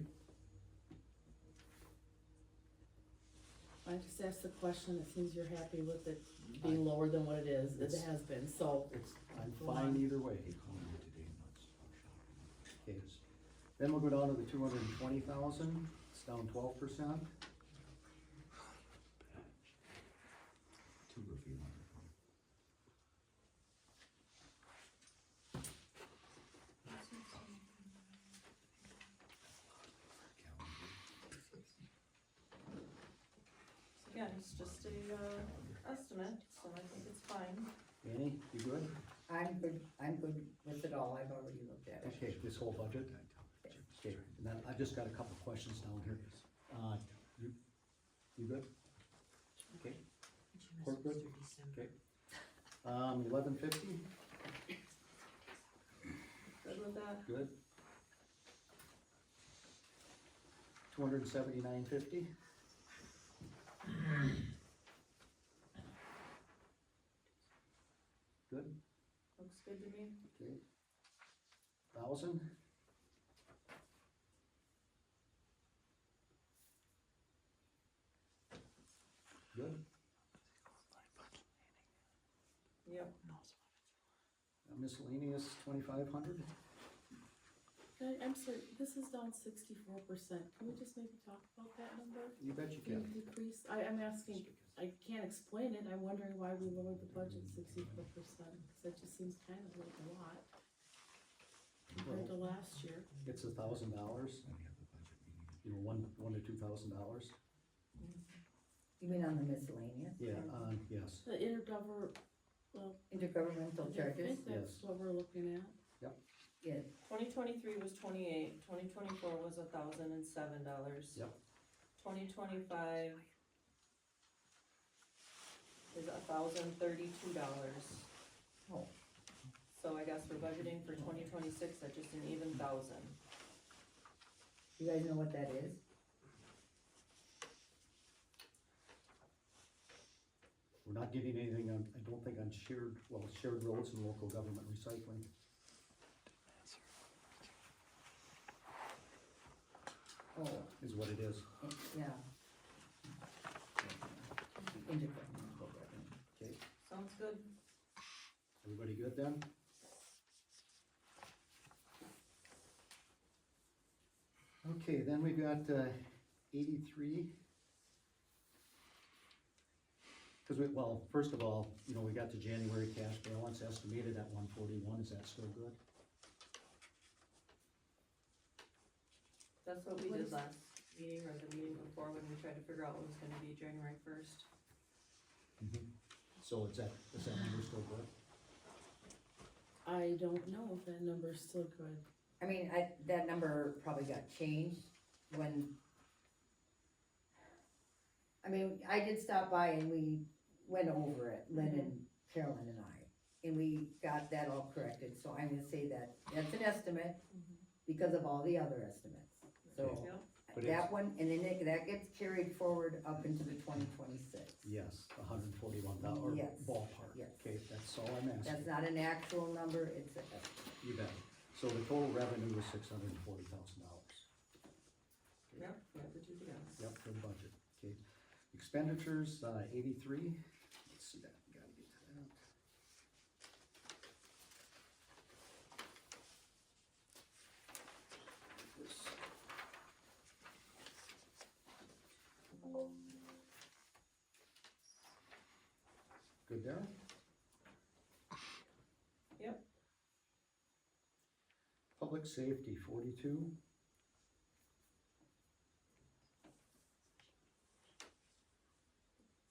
I just asked the question, it seems you're happy with it being lower than what it is, it has been, so. I'm fine either way. Okay, then we'll go down to the 220,000, it's down 12%. Again, it's just a, estimate, so I think it's fine. Annie, you good? I'm good with it all. I've already looked at it. Okay, this whole budget? Okay, and then I just got a couple questions down here. You good? Okay. Court good? Okay. 1150, Good with that? good. 279.50. Good, Looks good to me. okay. 1,000. Good. Yep. Miscellaneous 2,500. I'm sorry, this is down 64%. Can we just maybe talk about that number? You bet you The can. decrease, I'm asking, I can't explain it, I'm wondering why we lowered the budget 64%, because that just seems kind of like a lot compared to last year. It's $1,000. You know, $1,000 to $2,000. You mean on the miscellaneous? Yeah, yes. The well, Intergovernmental I charges? think that's Yes. what we're looking at. Yes, 2023 was 28, 2024 was $1,007. Yep. 2025 is $1,032. oh, So I guess we're budgeting for 2026 at just an even 1,000. you guys know what that is? We're not getting anything on, I don't think on shared roads and local government recycling. Oh, Is what it is. yeah. Intergovernmental revenue. Okay, Sounds good. everybody good then? Okay, then we've got 83. Cause first of all, you know, we got the January cash balance estimated at 141, is that still good? That's what we did last meeting or the meeting before when we tried to figure out what was gonna be January 1st. So is that number still good? I don't know if that number's still good. I mean, that number probably got changed when, I mean, I did stop by and we went over it, Lynn and Carolyn and I, and we got that all corrected, so I'm gonna say that that's an estimate because of all the other estimates. So, Yep. But that one, and then that gets carried forward up into the 2026. Yes, 141,000, or Yes. ballpark. Yes. Okay, that's all I'm asking. That's not an actual number, it's a estimate. You bet. So the total revenue is $640,000. Yep, yeah, the two together. Yep, for the budget, okay. Expenditures, 83, let's see that, gotta get to that. This. Good there? Yep. Public safety, 42.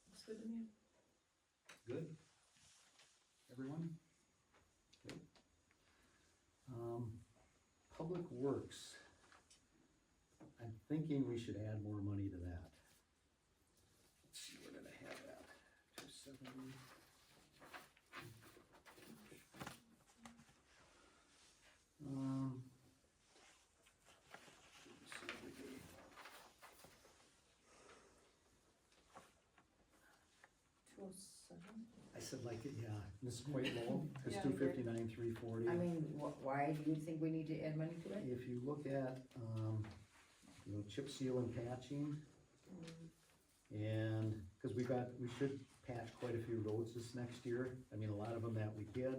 Looks good to me. Good? Everyone? Good. Public Works. I'm thinking we should add more money to that. Let's see, where did I have that? 270. Let's see what we do. I said like, yeah, this is quite low, it's Yeah, 259,340. I mean, why do you think we need to add money to it? If you look at, you know, chip seal and patching, and, cause we should patch quite a few roads this next year. I mean, a lot of them that we did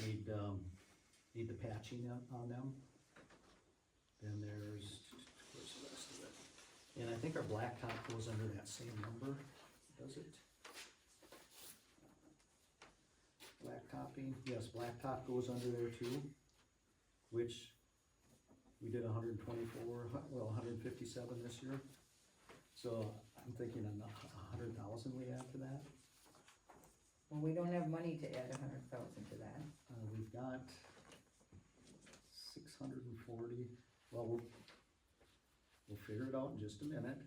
need the patching on them. Then where's the rest of it? And I think our blacktop goes under that same number, does it? Blacktopping, yes, blacktop goes under there too, which we did 124, 157 this year. So I'm thinking 100,000 we add to that. Well, we don't have money to add 100,000 to that. We've got 640, well, we'll figure it out in just a minute.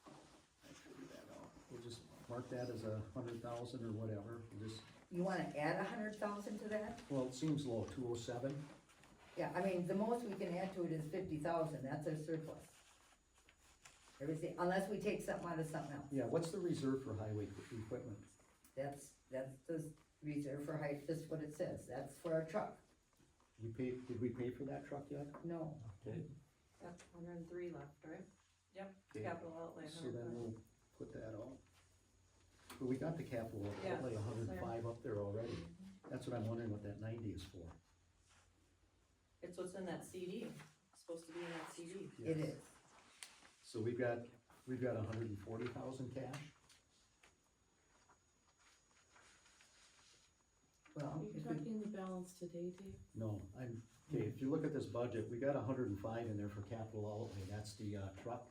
I figured we'll just mark that as 100,000 or whatever, we'll just, You wanna add 100,000 to that? well, it seems low, 207. Yeah, I mean, the most we can add to it is 50,000, that's our surplus. Everything, unless we take something out of something else. Yeah, what's the reserve for highway equipment? That's the reserve for height, that's what it says, that's for our truck. Did we pay for that truck yet? No, Okay. Yep, 103 left, right? Yep, Okay. capital outlay, So then 105. we'll put that on. But we got the capital Yeah, outlay, it's 105 up there already. That's what I'm wondering what that 90 is for. It's what's in that CD, it's supposed to be in that CD. it Yes. is. So we've got 140,000 cash? Well, Are you if we, talking the balance today, Dave? No, okay, if you look at this budget, we got 105 in there for capital outlay, that's the, truck.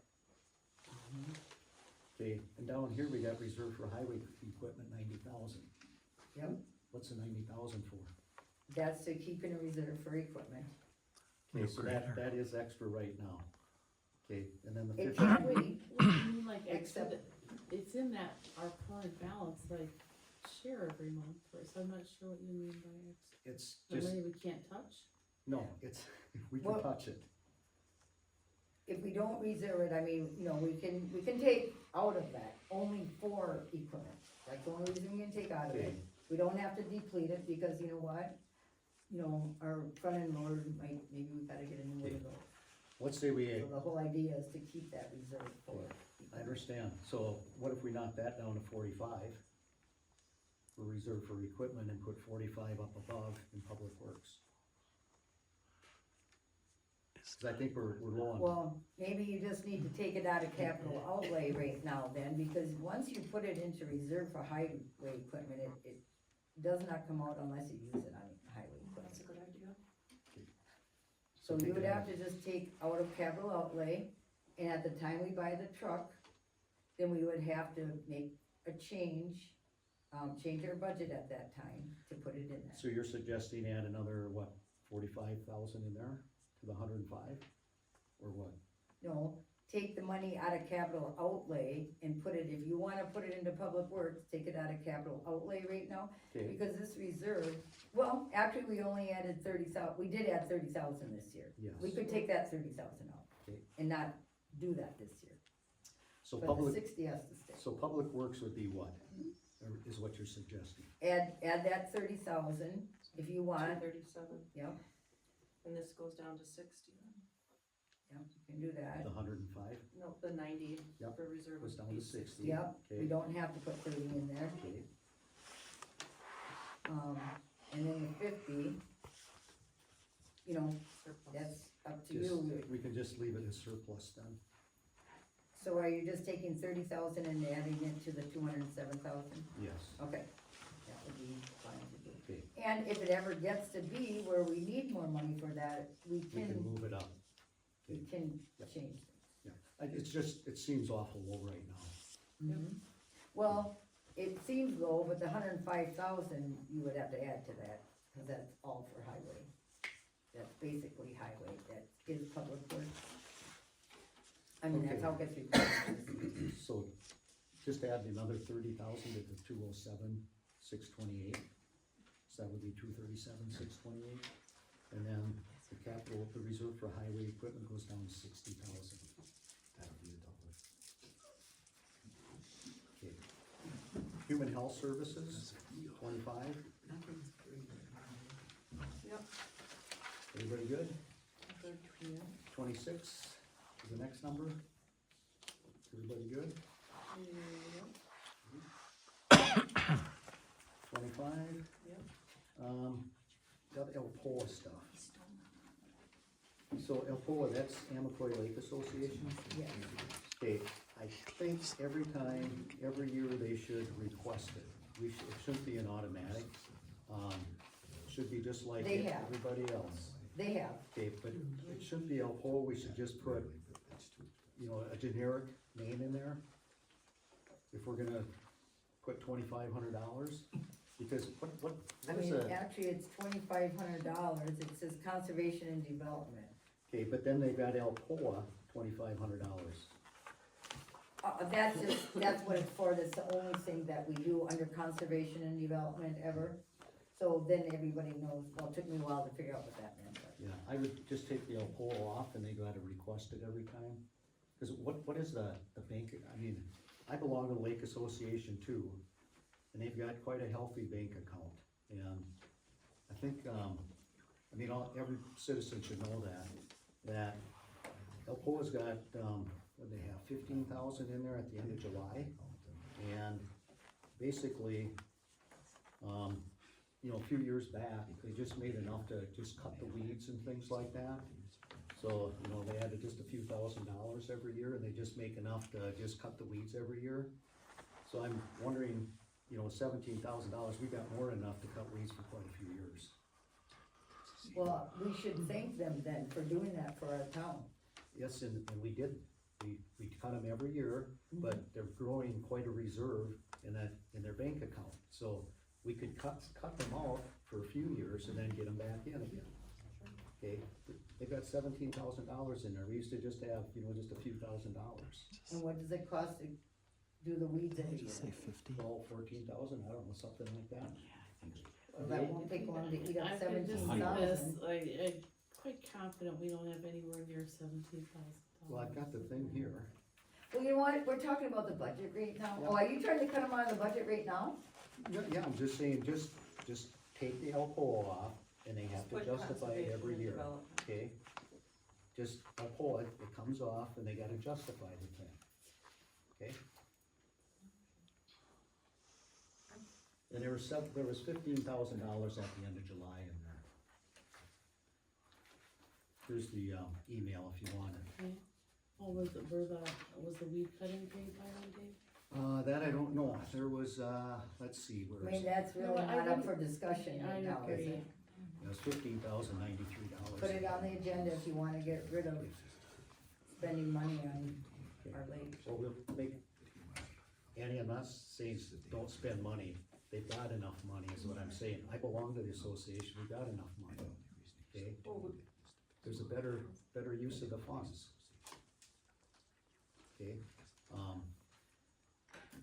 Okay, and down here we got reserve for highway equipment, 90,000. yep, What's the 90,000 for? that's to keep in a reserve for equipment. Okay, so that is extra right now. Okay, and then the It 50, can Wait, be, what do you mean like extra, Except- that, it's in that, our current balance, like, share every month, so I'm not sure what you mean by extra. it's The just, money we can't touch? no, it's, we can Well- touch it. if we don't reserve it, I mean, you know, we can take out of that only for equipment. That's the only reason we can take out of it. Okay. We don't have to deplete it, because you know what? You know, our front end loader might, maybe we gotta get a new one of those. Let's say we, So the whole idea is to keep that reserve for. I understand, so what if we knock that down to 45? For reserve for equipment and put 45 up above in public works? Cause I think we're low on, Well, maybe you just need to take it out of capital outlay right now then, because once you put it into reserve for highway equipment, it does not come out unless you use it on highway That's a equipment. good idea. So take you would it out. have to just take out of capital outlay, and at the time we buy the truck, then we would have to make a change our budget at that time to put it in so there. you're suggesting add another, what, 45,000 in there to the 105? Or what? No, take the money out of capital outlay and put it, if you wanna put it into public works, take it out of capital outlay right now, Okay, because this reserve, well, actually, we only added 30,000, we did add 30,000 this year. yes, We could take that 30,000 out Okay. and not do that this year, so but the public, 60 has to stay. so public works would be what? Or is what you're suggesting? Add that 30,000 if you want, 237, yep, and this goes down to 60 then. yep, you can do that, The 105, No, the 90 Yep, for reserve goes would down be to 60. yep, we Okay, don't have to put 30 in there. okay, And then the 50, you know, surplus. that's up to just, you. we can just leave it as surplus then. So are you just taking 30,000 and adding it to the 207,000? Yes, Okay, that would be fine to do. okay, And if it ever gets to be where we need more money for that, we we can can move it up. Yep. change Yeah, it's just, it seems awful low right now. things. Well, it seems low, but the 105,000 you would have to add to that, cause that's all for highway. That's basically highway, that is public works. I mean, that's how it gets reported. So just add another 30,000 to the 207,628. So that would be 237,628. And then the capital, the reserve for highway equipment goes down to 60,000. That'll be the dollar. Okay. Human health services, 25. Yep. Everybody good? Good. 26 is the next number. Everybody good? 25. Yep. Got Elpoa stuff. So Elpoa, that's Amicoy Lake Association? Yes. Okay, I think every year they should request it. It shouldn't be an automatic. Should be just like They have. everybody else. They have, Okay, but it shouldn't be Elpoa, we should just put, you know, a generic name in there. If we're gonna put $2,500, because what I is mean, a, actually, it's $2,500, it says conservation and development. okay, but then they've got Elpoa, $2,500. that's what it's for, that's the only thing that we do under conservation and development ever. So then everybody knows, well, it took me a while to figure out what that meant, but. Yeah, I would just take the pole off and they gotta request it every time. Cause what is the bank, I mean, I belong to the Lake Association too, and they've got quite a healthy bank account. And I think, I mean, every citizen should know that Alcoa's got, what they have, 15,000 in there at the end of July. And basically, you know, a few years back, they just made enough to just cut the weeds and things like that. So, you know, they added just a few $1,000s every year, and they just make enough to just cut the weeds every year. So I'm wondering, you know, $17,000, we got more than enough to cut weeds for quite a few years. Well, we should thank them then for doing that for our town. Yes, and we did, we cut them every year, but they're growing quite a reserve in their bank account. So we could cut them out for a few years and then get them back in again. Okay, they've got $17,000 in there, we used to just have, you know, just a few $1,000s. And what does it cost to do the weeds every year? Say 50. 12, 14,000, I don't know, something like that. Well, that won't take long to eat up I can just say 17,000. this, I'm quite confident we don't have anywhere near $17,000. Well, I've got the thing here. Well, you know what, we're talking about the budget rate now. Oh, are you trying to cut them out of the budget rate now? Yeah, I'm just saying, just take the Alcoa off, and they have to Put justify it every conservation and year, development. okay? Just Alcoa, it comes off, and they gotta justify the thing, okay? And there was $15,000 at the end of July in there. Here's the, email if you want it. Okay. Oh, was the weed cutting paid by one day? That I don't know, there was, let's see, I where is mean, it? that's really No, I not up wouldn't- for discussion I right now, is agree. it? It was $15,093. Put it on the agenda if you wanna get rid of spending money on our lake. Well, we'll make, Annie, I'm not saying don't spend money, they've got enough money is what I'm saying, I belong to the association, we've got enough money, okay? There's a better use of the funds. Okay,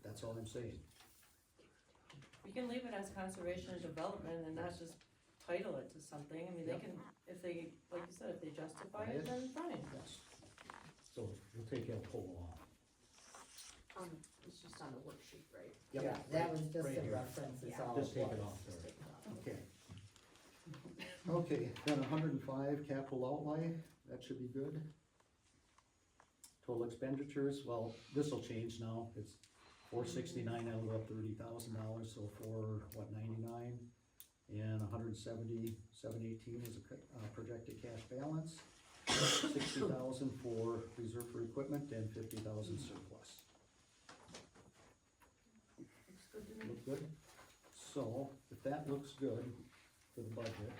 that's all I'm saying. You can leave it as conservation and development and not just title it to something, I mean, they can, if they, like you said, if they justify it, then fine. Yes. So we'll take Alcoa off. It's just on the worksheet, right? Yep, Yeah, that was just right a here. reference, is Yeah. all Just it take it was. off there. Okay. Okay, then 105 capital outlay, that should be good. Total expenditures, well, this'll change now, it's 469, that'll go up $30,000, so 99, and 170, 718 is a projected cash balance. 60,000 for reserve for equipment and 50,000 surplus. Looks good to me. Look good? So, if that looks good for the budget,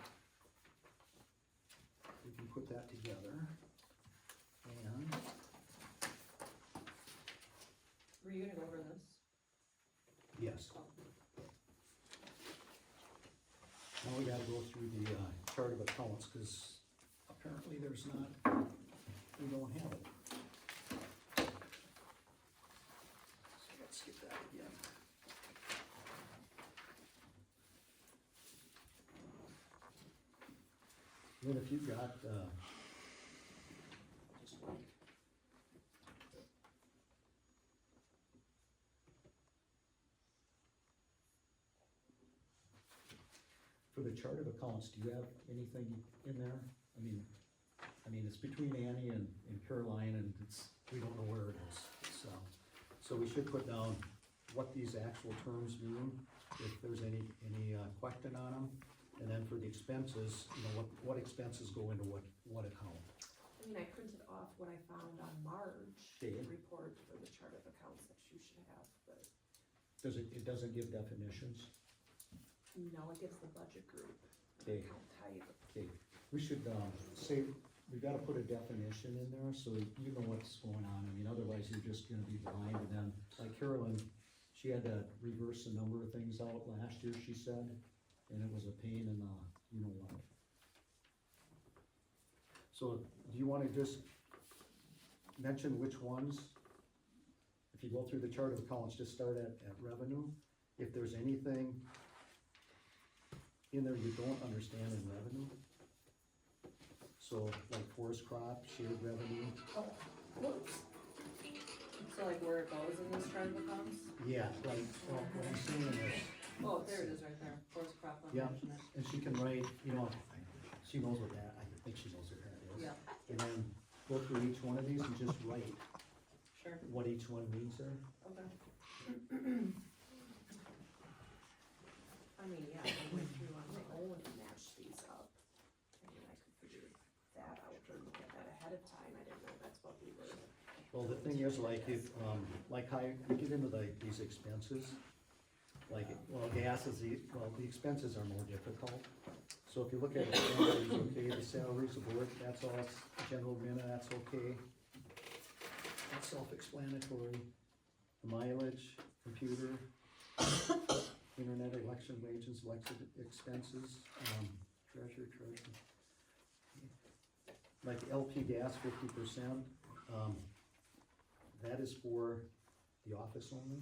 we can put that together. And, Were you gonna go over this? yes. Now we gotta go through the chart of accounts, cause apparently there's not, we don't have it. So let's get that again. Then if you've got, just wait. For the chart of accounts, do you have anything in there? I mean, it's between Annie and Caroline, and we don't know where it is, so we should put down what these actual terms mean, if there's any question on them. And then for the expenses, you know, what expenses go into what account? I mean, I printed off what I found on Marge Okay. report for the chart of accounts that you should have, but It doesn't give definitions? no, it gives the budget group Okay. account type. Okay, we should, say, we gotta put a definition in there, so you know what's going on, I mean, otherwise you're just gonna be blind, and then, like Carolyn, she had to reverse a number of things out last year, she said, and it was a pain in the, you know what. So, do you wanna just mention which ones? If if you go through the chart of accounts, just start at revenue. If there's anything in there you don't understand in revenue, so like forest crop, shared revenue, Oh, whoops. So like where it goes in this chart of accounts? yeah, like, well, what I'm saying is, Oh, there it is right there, forest cropland Yeah. management. and she can write, you know, she knows what that, I think she knows what that is. Yeah, And then go through each one of these and just write sure, what each one means there. okay. I mean, yeah, I went through on my own and matched these up. I mean, I could figure that out or look at that ahead of time, I didn't know that's what we were. Well, the thing is, like, if, like how you get into like these expenses, like, well, gas is the expenses are more difficult. So if you look at expenses, okay, the salaries, the board, that's all, general admin, that's okay. That's self-explanatory. The mileage, computer, internet, election wages, election expenses, treasurer. Like LP gas, 50%, that is for the office only.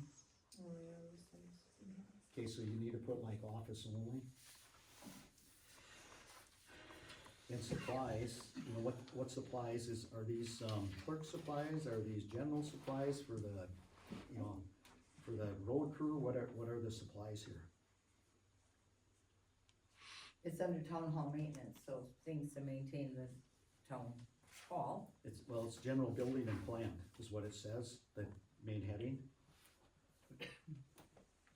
Oh, yeah, those things. Okay, so you need to put like office only. And supplies, you know, what supplies are these, clerk supplies, are these general supplies for the, you know, for the road crew, what are the supplies here? It's under town hall maintenance, so things to maintain the town hall. It's general building and plant is what it says, the main heading.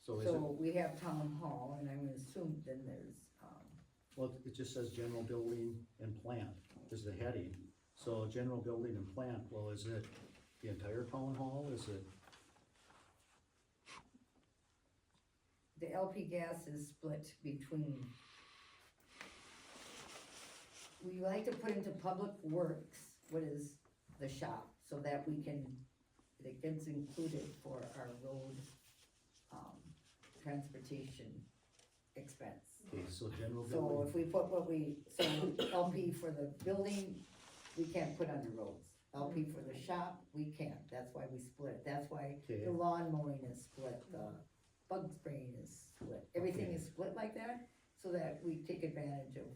So is it, So we have town hall, and I'm gonna assume then there's, well, it just says general building and plant is the heading. So general building and plant, well, is it the entire town hall, is it? the LP gas is split between, we like to put into public works what is the shop, so that we can, it gets included for our road, transportation expense. Okay, so general So building, if we put so LP for the building, we can't put under roads. LP for the shop, we can't, that's why we split it, that's why Okay. the lawn mowing is split, the bug spraying is split. Everything Okay. is split like that, so that we take advantage of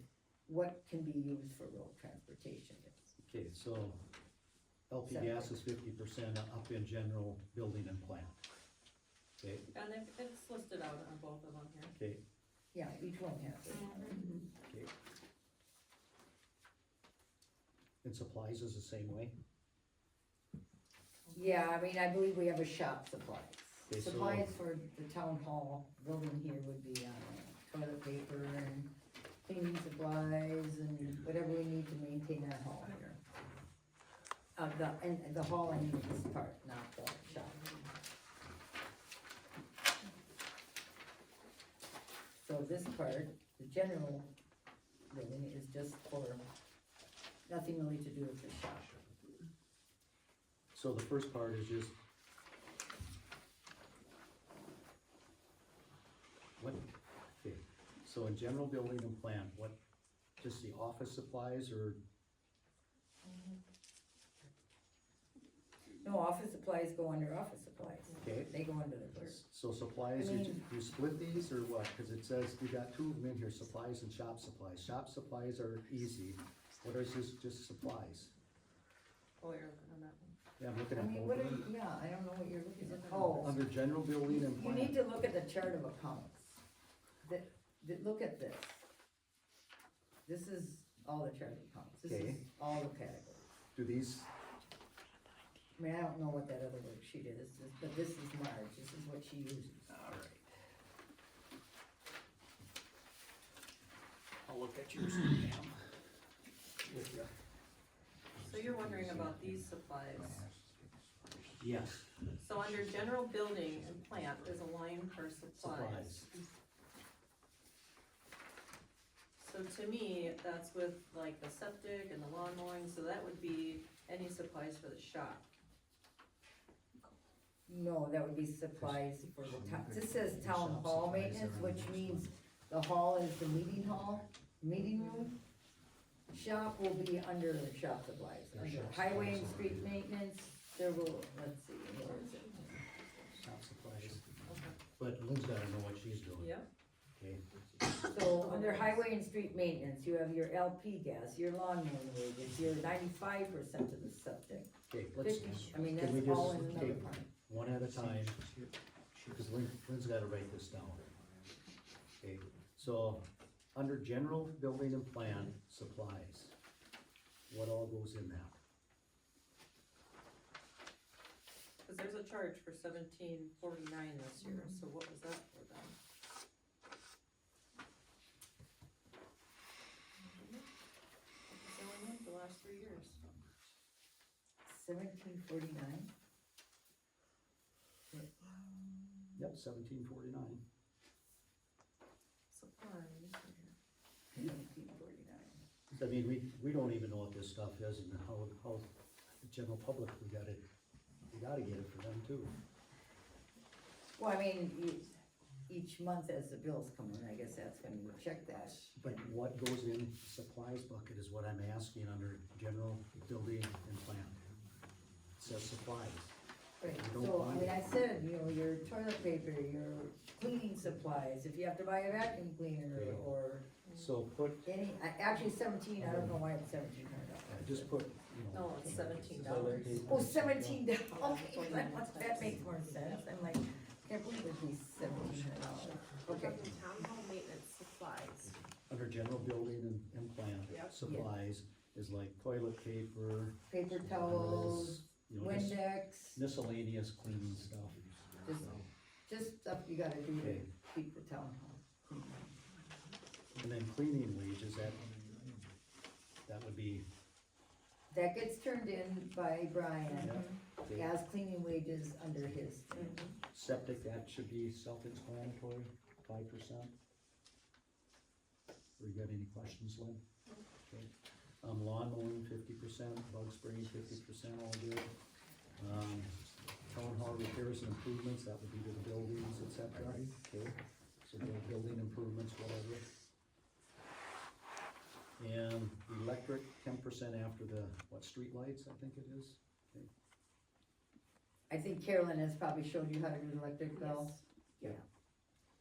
what can be used for road transportation. okay, so LP Separate. gas is 50% up in general building and plant. Okay, And it's listed out on both of them here. okay, Yeah, each one has it. okay. And supplies is the same way? Yeah, I mean, I believe we have a shop supplies. Okay, so- Supplies for the town hall building here would be, toilet paper and cleaning supplies and whatever we need to maintain our hall here. And the hall, I mean, this part, not the shop. So this part, the general building is just for, nothing really to do with the shop. So the first part is just. What, okay, so in general building and plant, what, just the office supplies or, No, office supplies go under office supplies. okay? They go under the clerk. So supplies, I mean- you split these or what? Cause it says, you got two of them in here, supplies and shop supplies. Shop supplies are easy. What is this, just supplies? Oh, you're looking on that one. Yeah, I'm looking I at mean, both what of are, them. yeah, I don't know what you're looking at. Oh, Under general building and you plant. need to look at the chart of accounts. Look at this. This is all the chart of accounts. This is Okay. all the categories. Do these, I mean, I don't know what that other worksheet is, but this is Marge. This is what she uses. alright. I'll look at yours, ma'am. With ya. So you're wondering about these supplies. Yes, So under general building and plant is a line for supplies. supplies. So to me, that's with like the septic and the lawn mowing, so that would be any supplies for the shop. No, that would be supplies for the town. This says town hall maintenance, which means the hall is the meeting hall, meeting room. Shop will be under shop supplies, under highway and street maintenance, there will, let's see, where is it? But Lynn's gotta know what she's doing, Yep, okay? So, under highway and street maintenance, you have your LP gas, your lawn mowing wages, your 95% of the septic. Okay, let's, 50, I mean, can we that's all just in another take part. one at a time, because Lynn's gotta write this down. Okay, so, under general building and plan supplies, what all goes in that? cause there's a charge for $17.49 this year, so what was that for then? What was going on the last 3 years? 1749. Yep, 1749. Supplies. 1749. I mean, we don't even know what this stuff is and how the general public, we gotta get it for them too. Well, I mean, each month as the bills come in, I guess that's when you check that. But what goes in supplies bucket is what I'm asking under general building and plan. It says supplies. Right, You don't so, I want mean, it. I said, you know, your toilet paper, your cleaning supplies, if you have to buy a vacuum cleaner Okay. or So put, actually 17, I don't know why it's $1,700. just put, No, it's $17. Oh, $17, okay, that makes more sense, I'm like, can't believe it'd be $1,700. We're Okay, talking town hall maintenance supplies. under general building and plan, Yep. supplies is like toilet paper. paper towels, you know, just Windex, miscellaneous cleaning stuff. just stuff you gotta do to Okay. keep the town hall clean. And then cleaning wages, that would be, That gets turned in by Brian yeah, okay. as cleaning wages under his thing. Septic, that should be self-explanatory, 5%. Or you got any questions, Lynn? Okay. Lawn mowing, 50%, bug spraying, 50%, all good. Town hall repairs and improvements, that would be to the buildings, et cetera, okay, so the building improvements, whatever. And electric, 10% after the, street lights, I think it is, okay. I think Carolyn has probably showed you how to do the electric bill. Yes.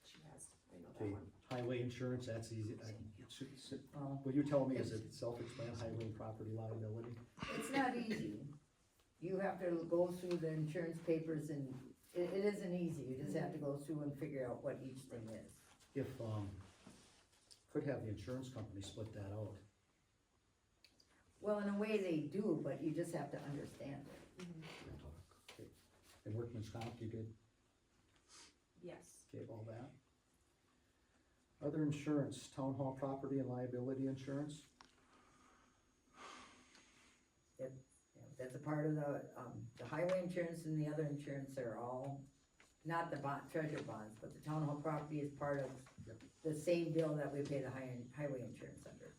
She has, I know that Okay, one. highway insurance, that's easy, Well, what you're telling me is it self-explanatory, highway and property liability? it's not easy. You have to go through the insurance papers and it isn't easy. You just have to go through and figure out what each thing is. If, could have the insurance company split that out. Well, in a way they do, but you just have to understand it. Okay. And workman's comp, you did, Yes. okay, all that. Other insurance, town hall property and liability insurance, That's a part of the highway insurance and the other insurance are all, not the bond, treasure bonds, but the town hall property is part of Yep. the same bill that we pay the highway insurance under.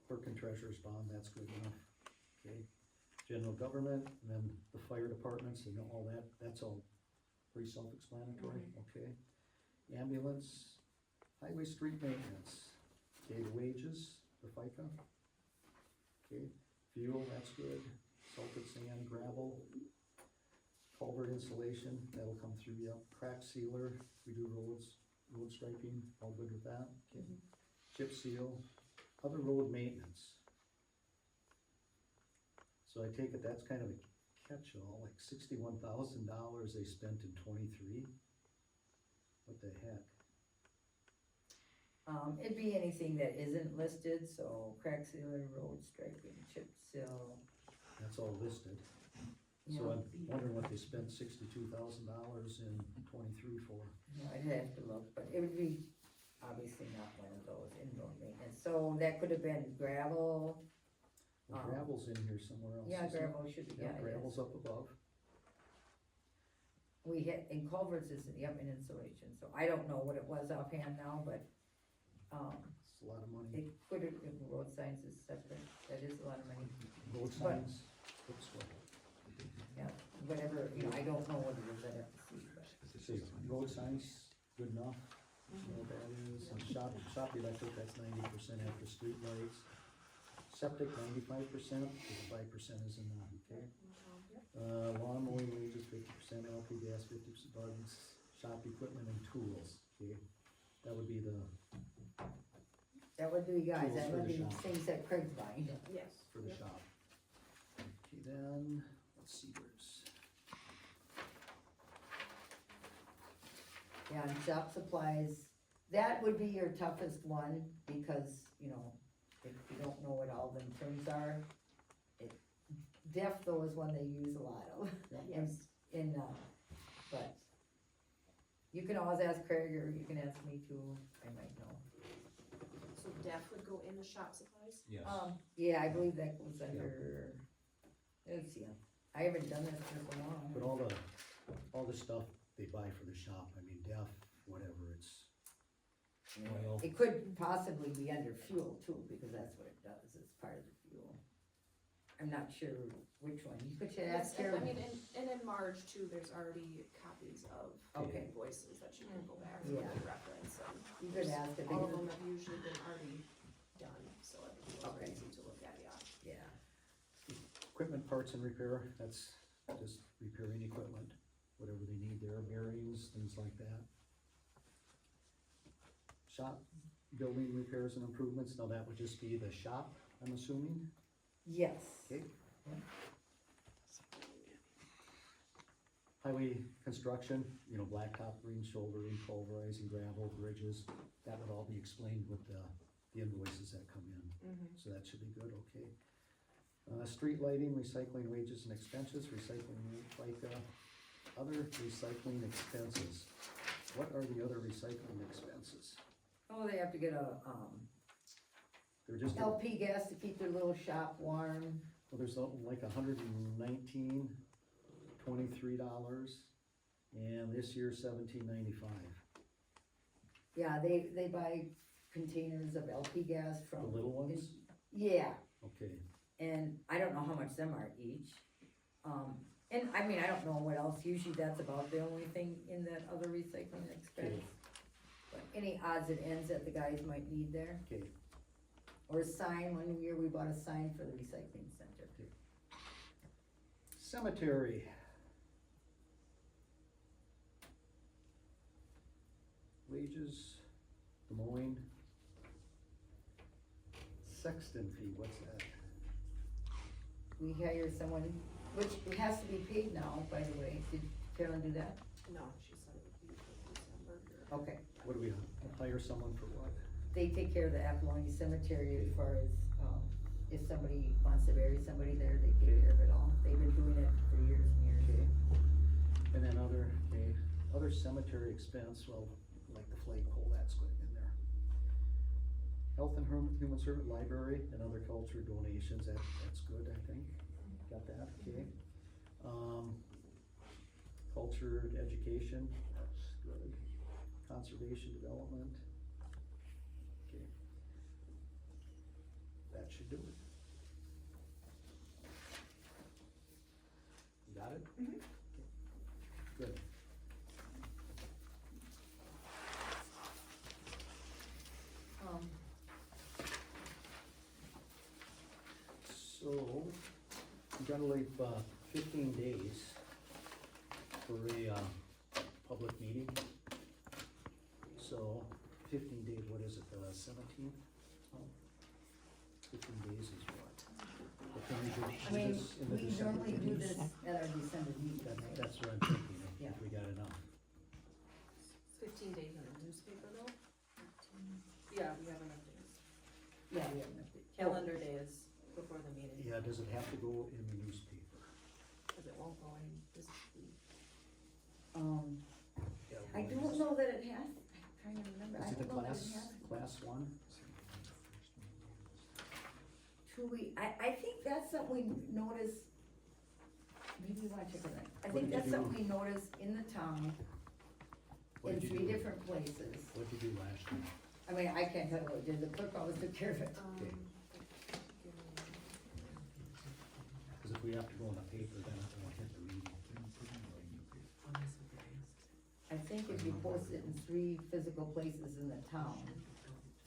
clerk and treasurer's bond, that's good enough, okay. General government, and then the fire departments and all that, that's all pretty self-explanatory, okay. Ambulance, highway street maintenance, okay, the wages, the FICA. Okay, fuel, that's good, salted sand, gravel, culvert installation, that'll come through, yep, crack sealer, we do road striping, all good with that, okay. Chip seal, other road maintenance. So I take it that's kind of a catch-all, like $61,000 they spent in '23. What the heck? It'd be anything that isn't listed, so crack sealer, road striping, chip seal. That's all listed. you So know, I'm wondering what they spent $62,000 in '23 for. I'd have to look, but it would be obviously not one of those indoor maintenance, so that could have been gravel. Well, gravel's in here somewhere else. Yeah, isn't it? gravel should be, Yeah, yeah, it gravel's is. up above. We hit, in culverts is, yep, in insulation, so I don't know what it was offhand now, but, It's a lot of money. it could have, road signs is separate, that is a lot of money. Road signs, oops, what? Yeah, whatever, you know, I don't know what it is, I'd have to see, but. See, road signs, good enough. You know what that is, and shop electric, that's 90% after street lights. Septic 95%, 5% is in the, okay? Lawn mowing wages 50%, LP gas 50%, bugs, shop equipment and tools, okay? That would be the, That would be, guys, Tools that for would the be shop. things that Craig's buying. Yes. for the Yep. shop. Okay, then, let's see, where's, Yeah, and shop supplies, that would be your toughest one, because, you know, if you don't know what all them terms are, DEF though is one they use a lot of, Yes. but you can always ask Craig, or you can ask me too, I might know. So DEF would go in the shop supplies? Yes. Yeah, I believe that goes under, let's see, I haven't done this for so long. but all the stuff they buy for the shop, I mean, DEF, whatever, it's oil. It could possibly be under fuel too, because that's what it does, it's part of the fuel. I'm not sure which one, you could Yes, ask and her. I mean, and in Marge too, there's already copies of Okay. invoices that you can go back Yeah. and reference, and You could ask her, all of because, them have usually been already done, so I think it's Okay. easy to look at, yeah. yeah, Equipment parts and repair, that's just repairing equipment, whatever they need there, bearings, things like that. Shop, building repairs and improvements, now that would just be the shop, I'm assuming, yes. okay? Yeah. Highway construction, you know, blacktop, green shouldering, pulverizing, gravel, bridges, that would all be explained with the invoices that come in. So that should be good, okay. Street lighting, recycling wages and expenses, recycling FICA, other recycling expenses. What are the other recycling expenses? Oh, they have to get a, They're just, LP gas to keep their little shop warm. well, there's like $123, and this year $17.95. Yeah, they buy containers of LP gas The from. little ones? Yeah, Okay, and I don't know how much them are each. And I mean, I don't know what else, usually that's about the only thing in that other recycling expense. But any odds and ends that the guys might need there, okay. or a sign, one year we bought a sign for the recycling center. Cemetery. Wages, the mowing. Sexton fee, what's that? We hire someone, which it has to be paid now, by the way, did Carolyn do that? No, she said it would be for December or. Okay, What do we hire someone for what? they take care of the Apollonia Cemetery as far as, if somebody wants to bury somebody there, they take care of it all, they've been doing it for years and years. Okay. And then other cemetery expense, well, like the flagpole, that's good in there. Health and Human Service Library and other culture donations, that's good, I think. Got that, okay. Culture, education, that's good. Conservation development. Okay. That should do it. You got it? Okay. Good. So, you gotta leave, 15 days for a, public meeting. So, 15 days, what is it, the 17th? 15 days is what? But can we do I mean, this in the we December normally do meetings? this at our December meeting, right? That's what I'm thinking, Yeah. if we got enough. 15 days in the newspaper though? Yeah, we have enough days. Yeah, we have enough. Calendar days before the meeting, Yeah, does it have to go in the newspaper? Cause it won't go in this week. Yeah, I we'll don't just- know that it has, I'm trying to remember, I Is it a don't know that class, it has. class one? 2 week, I think that's something we notice, maybe you wanna check on that, I What think did that's you do? something we notice in the town, What in did you 3 do? different places. What did you do last year? I mean, I can't tell you what it did, the clerk always took care of it. Okay. Cause if we have to go in the paper, then it won't hit the meeting. I think if you post it in 3 physical places in the town,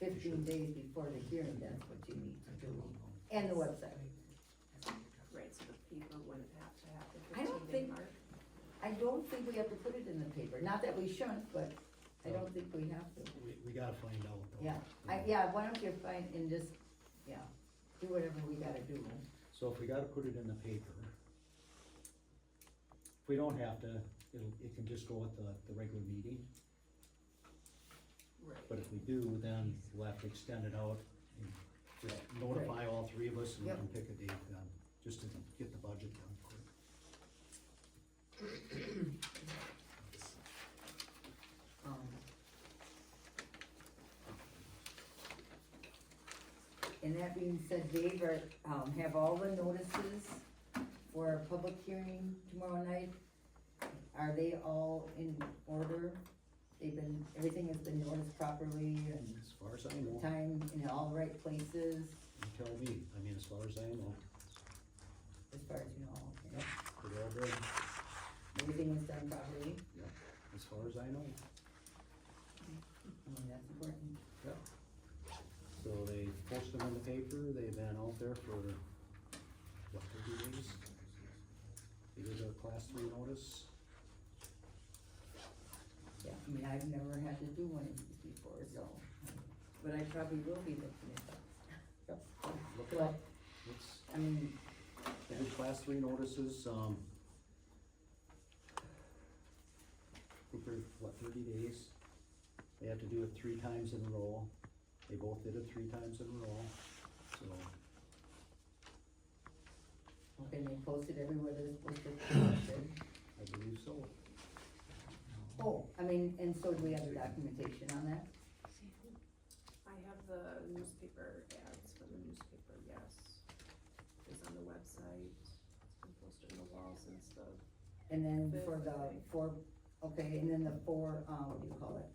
15 days before the hearing, that's what you need to do. And the website. Right, so the paper wouldn't have to have the I don't 15-day think- mark. I don't think we have to put it in the paper, not that we shouldn't, but I don't think we have to. We gotta find out though. Yeah, why don't you find and just, yeah, do whatever we gotta do. So if we gotta put it in the paper, if we don't have to, it can just go at the regular meeting. Right. But if we do, then we'll have to extend it out and just notify all three of us and we Yep. can pick a date then, just to get the budget done quick. And that being said, Dave, have all the notices for our public hearing tomorrow night, are they all in order? Everything has been noticed properly and As far as I know, time in all the right places, you tell me, I mean, as far as I know, as far as you know, okay? we're all good, Everything was done properly, as far as I know. I mean, that's important. So they posted them in the paper, they've been out there for, what, 30 days? They did a class 3 notice. Yeah, I mean, I've never had to do one of these before, so, but I probably will be looking at that. Look But, it up. It's, I mean, they did class 3 notices, I think they're, what, 30 days? They had to do it 3 times in a row. They both did it 3 times in a row, so. okay, they posted everywhere they're supposed to be posted. I believe so. Oh, I mean, and so do we have the documentation on that? I have the newspaper ads from the newspaper, yes. It's on the website, it's been posted on the walls and stuff. And then okay, and then the four, what do you call it,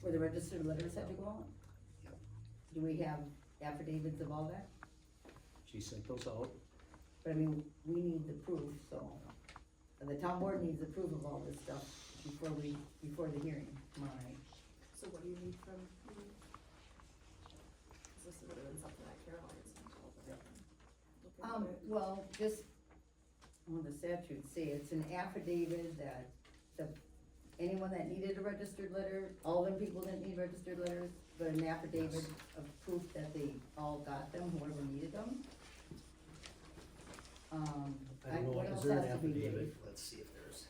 where the registered letters had to go out? Yep. Do we have affidavits of all that? She sent those out. But I mean, we need the proof, so, the town board needs the proof of all this stuff before the hearing tomorrow night. So what do you need from me? 'Cause this would have been something that Caroline sent over. Look into it. Well, just, the statutes say it's an affidavit that anyone that needed a registered letter, all them people that need registered letters, but an affidavit of proof that they all got them, whoever needed them. I don't know, what is else there an has to be, affidavit? Dave? Let's see if there's.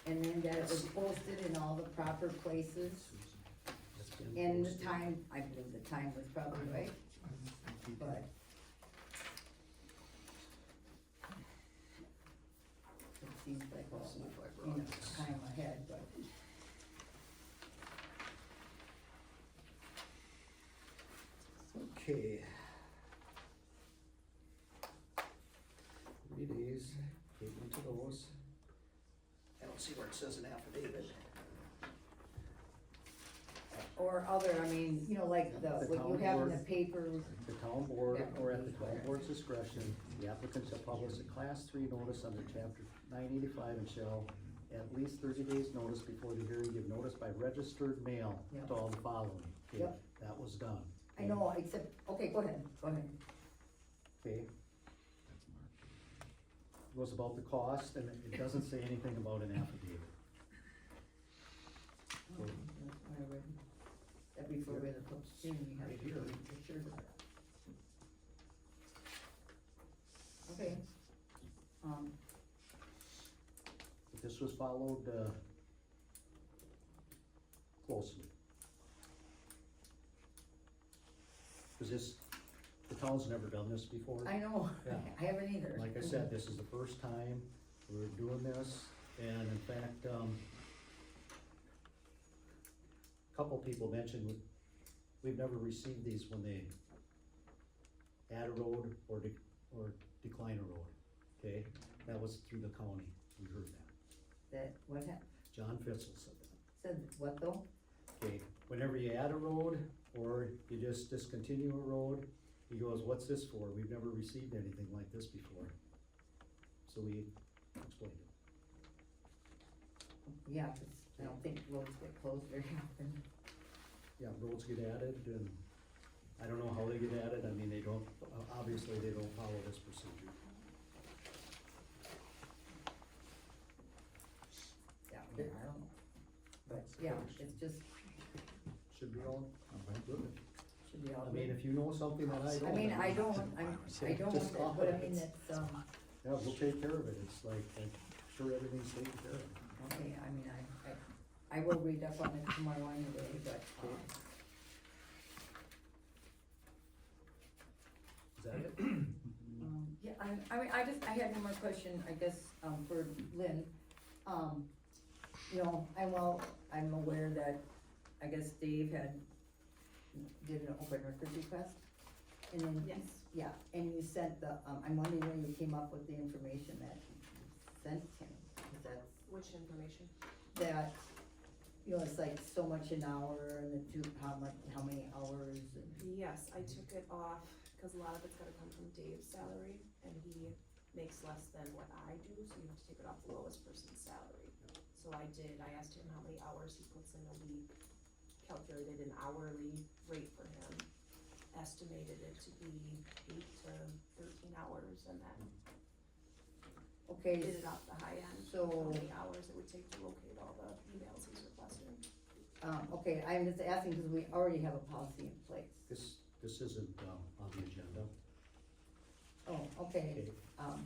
And then that it was posted in all the proper places, That's been and the posted. time, I believe the time was probably right, but. It seems like, well, See if I you know, brought this. time ahead, but. Okay. 3 days, gave them to those. I don't see where it says an affidavit. Or other, I mean, you know, like The what town you have in board. the papers, The town board, That would or at be the town correct. board's discretion, the applicant shall publish a class 3 notice under chapter 985 and shall at least 30 days notice before the hearing give notice by registered mail Yep. to all the following. Okay, Yep. that was done. I know, except, okay, go ahead. Okay. It was about the cost, and it doesn't say anything about an affidavit. Oh, that's what I read. That before we had the public hearing, we had Right to here. be sure of that. Okay. But this was followed, closely. Cause this, the town's never done this before. I know, Yeah. I haven't either. Like I said, this is the first time we're doing this, and in fact, a couple people mentioned we've never received these when they add a road or decline a road, okay? That was through the county, we heard that. That, what happened, John Fitzel said that. said what though? Okay, whenever you add a road, or you just discontinue a road, he goes, what's this for? We've never received anything like this before. So we explained it. Yeah, 'cause I don't think roads get closed very often. Yeah, roads get added, and I don't know how they get at it, I mean, they don't, obviously, they don't follow this procedure. Yeah, I don't know. But, yeah, it's just, Should be all good. should be all I mean, good. if you know something that I don't. I mean, I don't, I don't, Just call but I it. mean, it's, Yeah, we'll take care of it, it's like, I'm sure everything's taken care of. okay, I mean, I will read up on it tomorrow anyway, but, Is that it? yeah, I mean, I had one more question, I guess, for Lynn. You know, I'm aware that, I guess Dave did an open records request. And then, Yes. yeah, and you sent I'm wondering when you came up with the information that you sent him, is that, Which information? that, you know, it's like so much an hour and how many hours and. Yes, I took it off, cause a lot of it's gotta come from Dave's salary, and he makes less than what I do, so you have to take it off the lowest person's salary. So I asked him how many hours he puts in a week, calculated an hourly rate for him, estimated it to be 8 to 13 hours, and then Okay, did it off the high end, so- how many hours it would take to locate all the emails he's requesting. okay, I'm just asking because we already have a policy in place. This isn't, on the agenda. Oh, okay, Okay.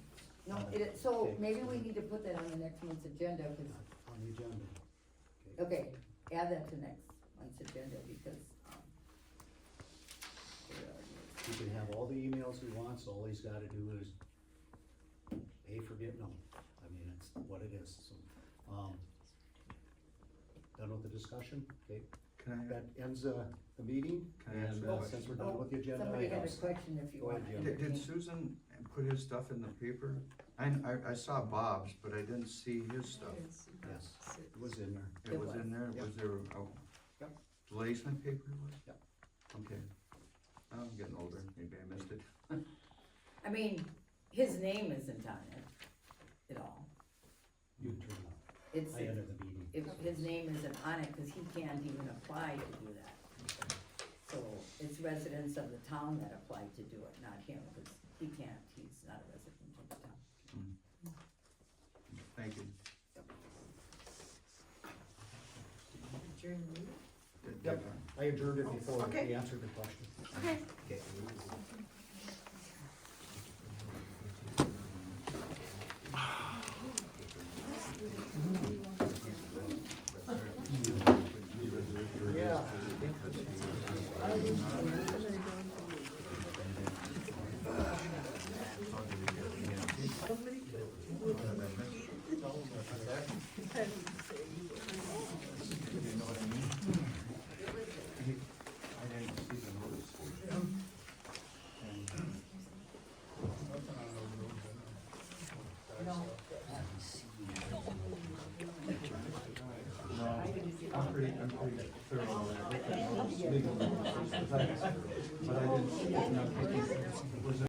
no, so Okay. maybe we need to put that on the next month's agenda, because, On the agenda. okay, add that to next month's agenda, because, He can have all the emails he wants, all he's gotta do is pay for getting them. I mean, it's what it is, so, done with the discussion, okay? Can I, That ends, the meeting, Can I ask and a question? since we're done with the agenda somebody had a items. question if you Go want. ahead, Jim. did Susan put his stuff in the paper? I saw Bob's, but I didn't see his stuff. Yes, it was in there. It was in there, Yep. was there Yep. placement paper? Yep. Okay. I'm getting older, maybe I missed it. I mean, his name isn't on it at all. You turn it It's, on. I ended the meeting. if his name isn't on it, cause he can't even apply to do that. So it's residents of the town that apply to do it, not him, cause he can't, he's not a resident of the town. Thank you. Yep, I adjourned it before Okay. we answered the question. Okay. Okay. Yeah. I'm pretty thorough on that. But I didn't, was it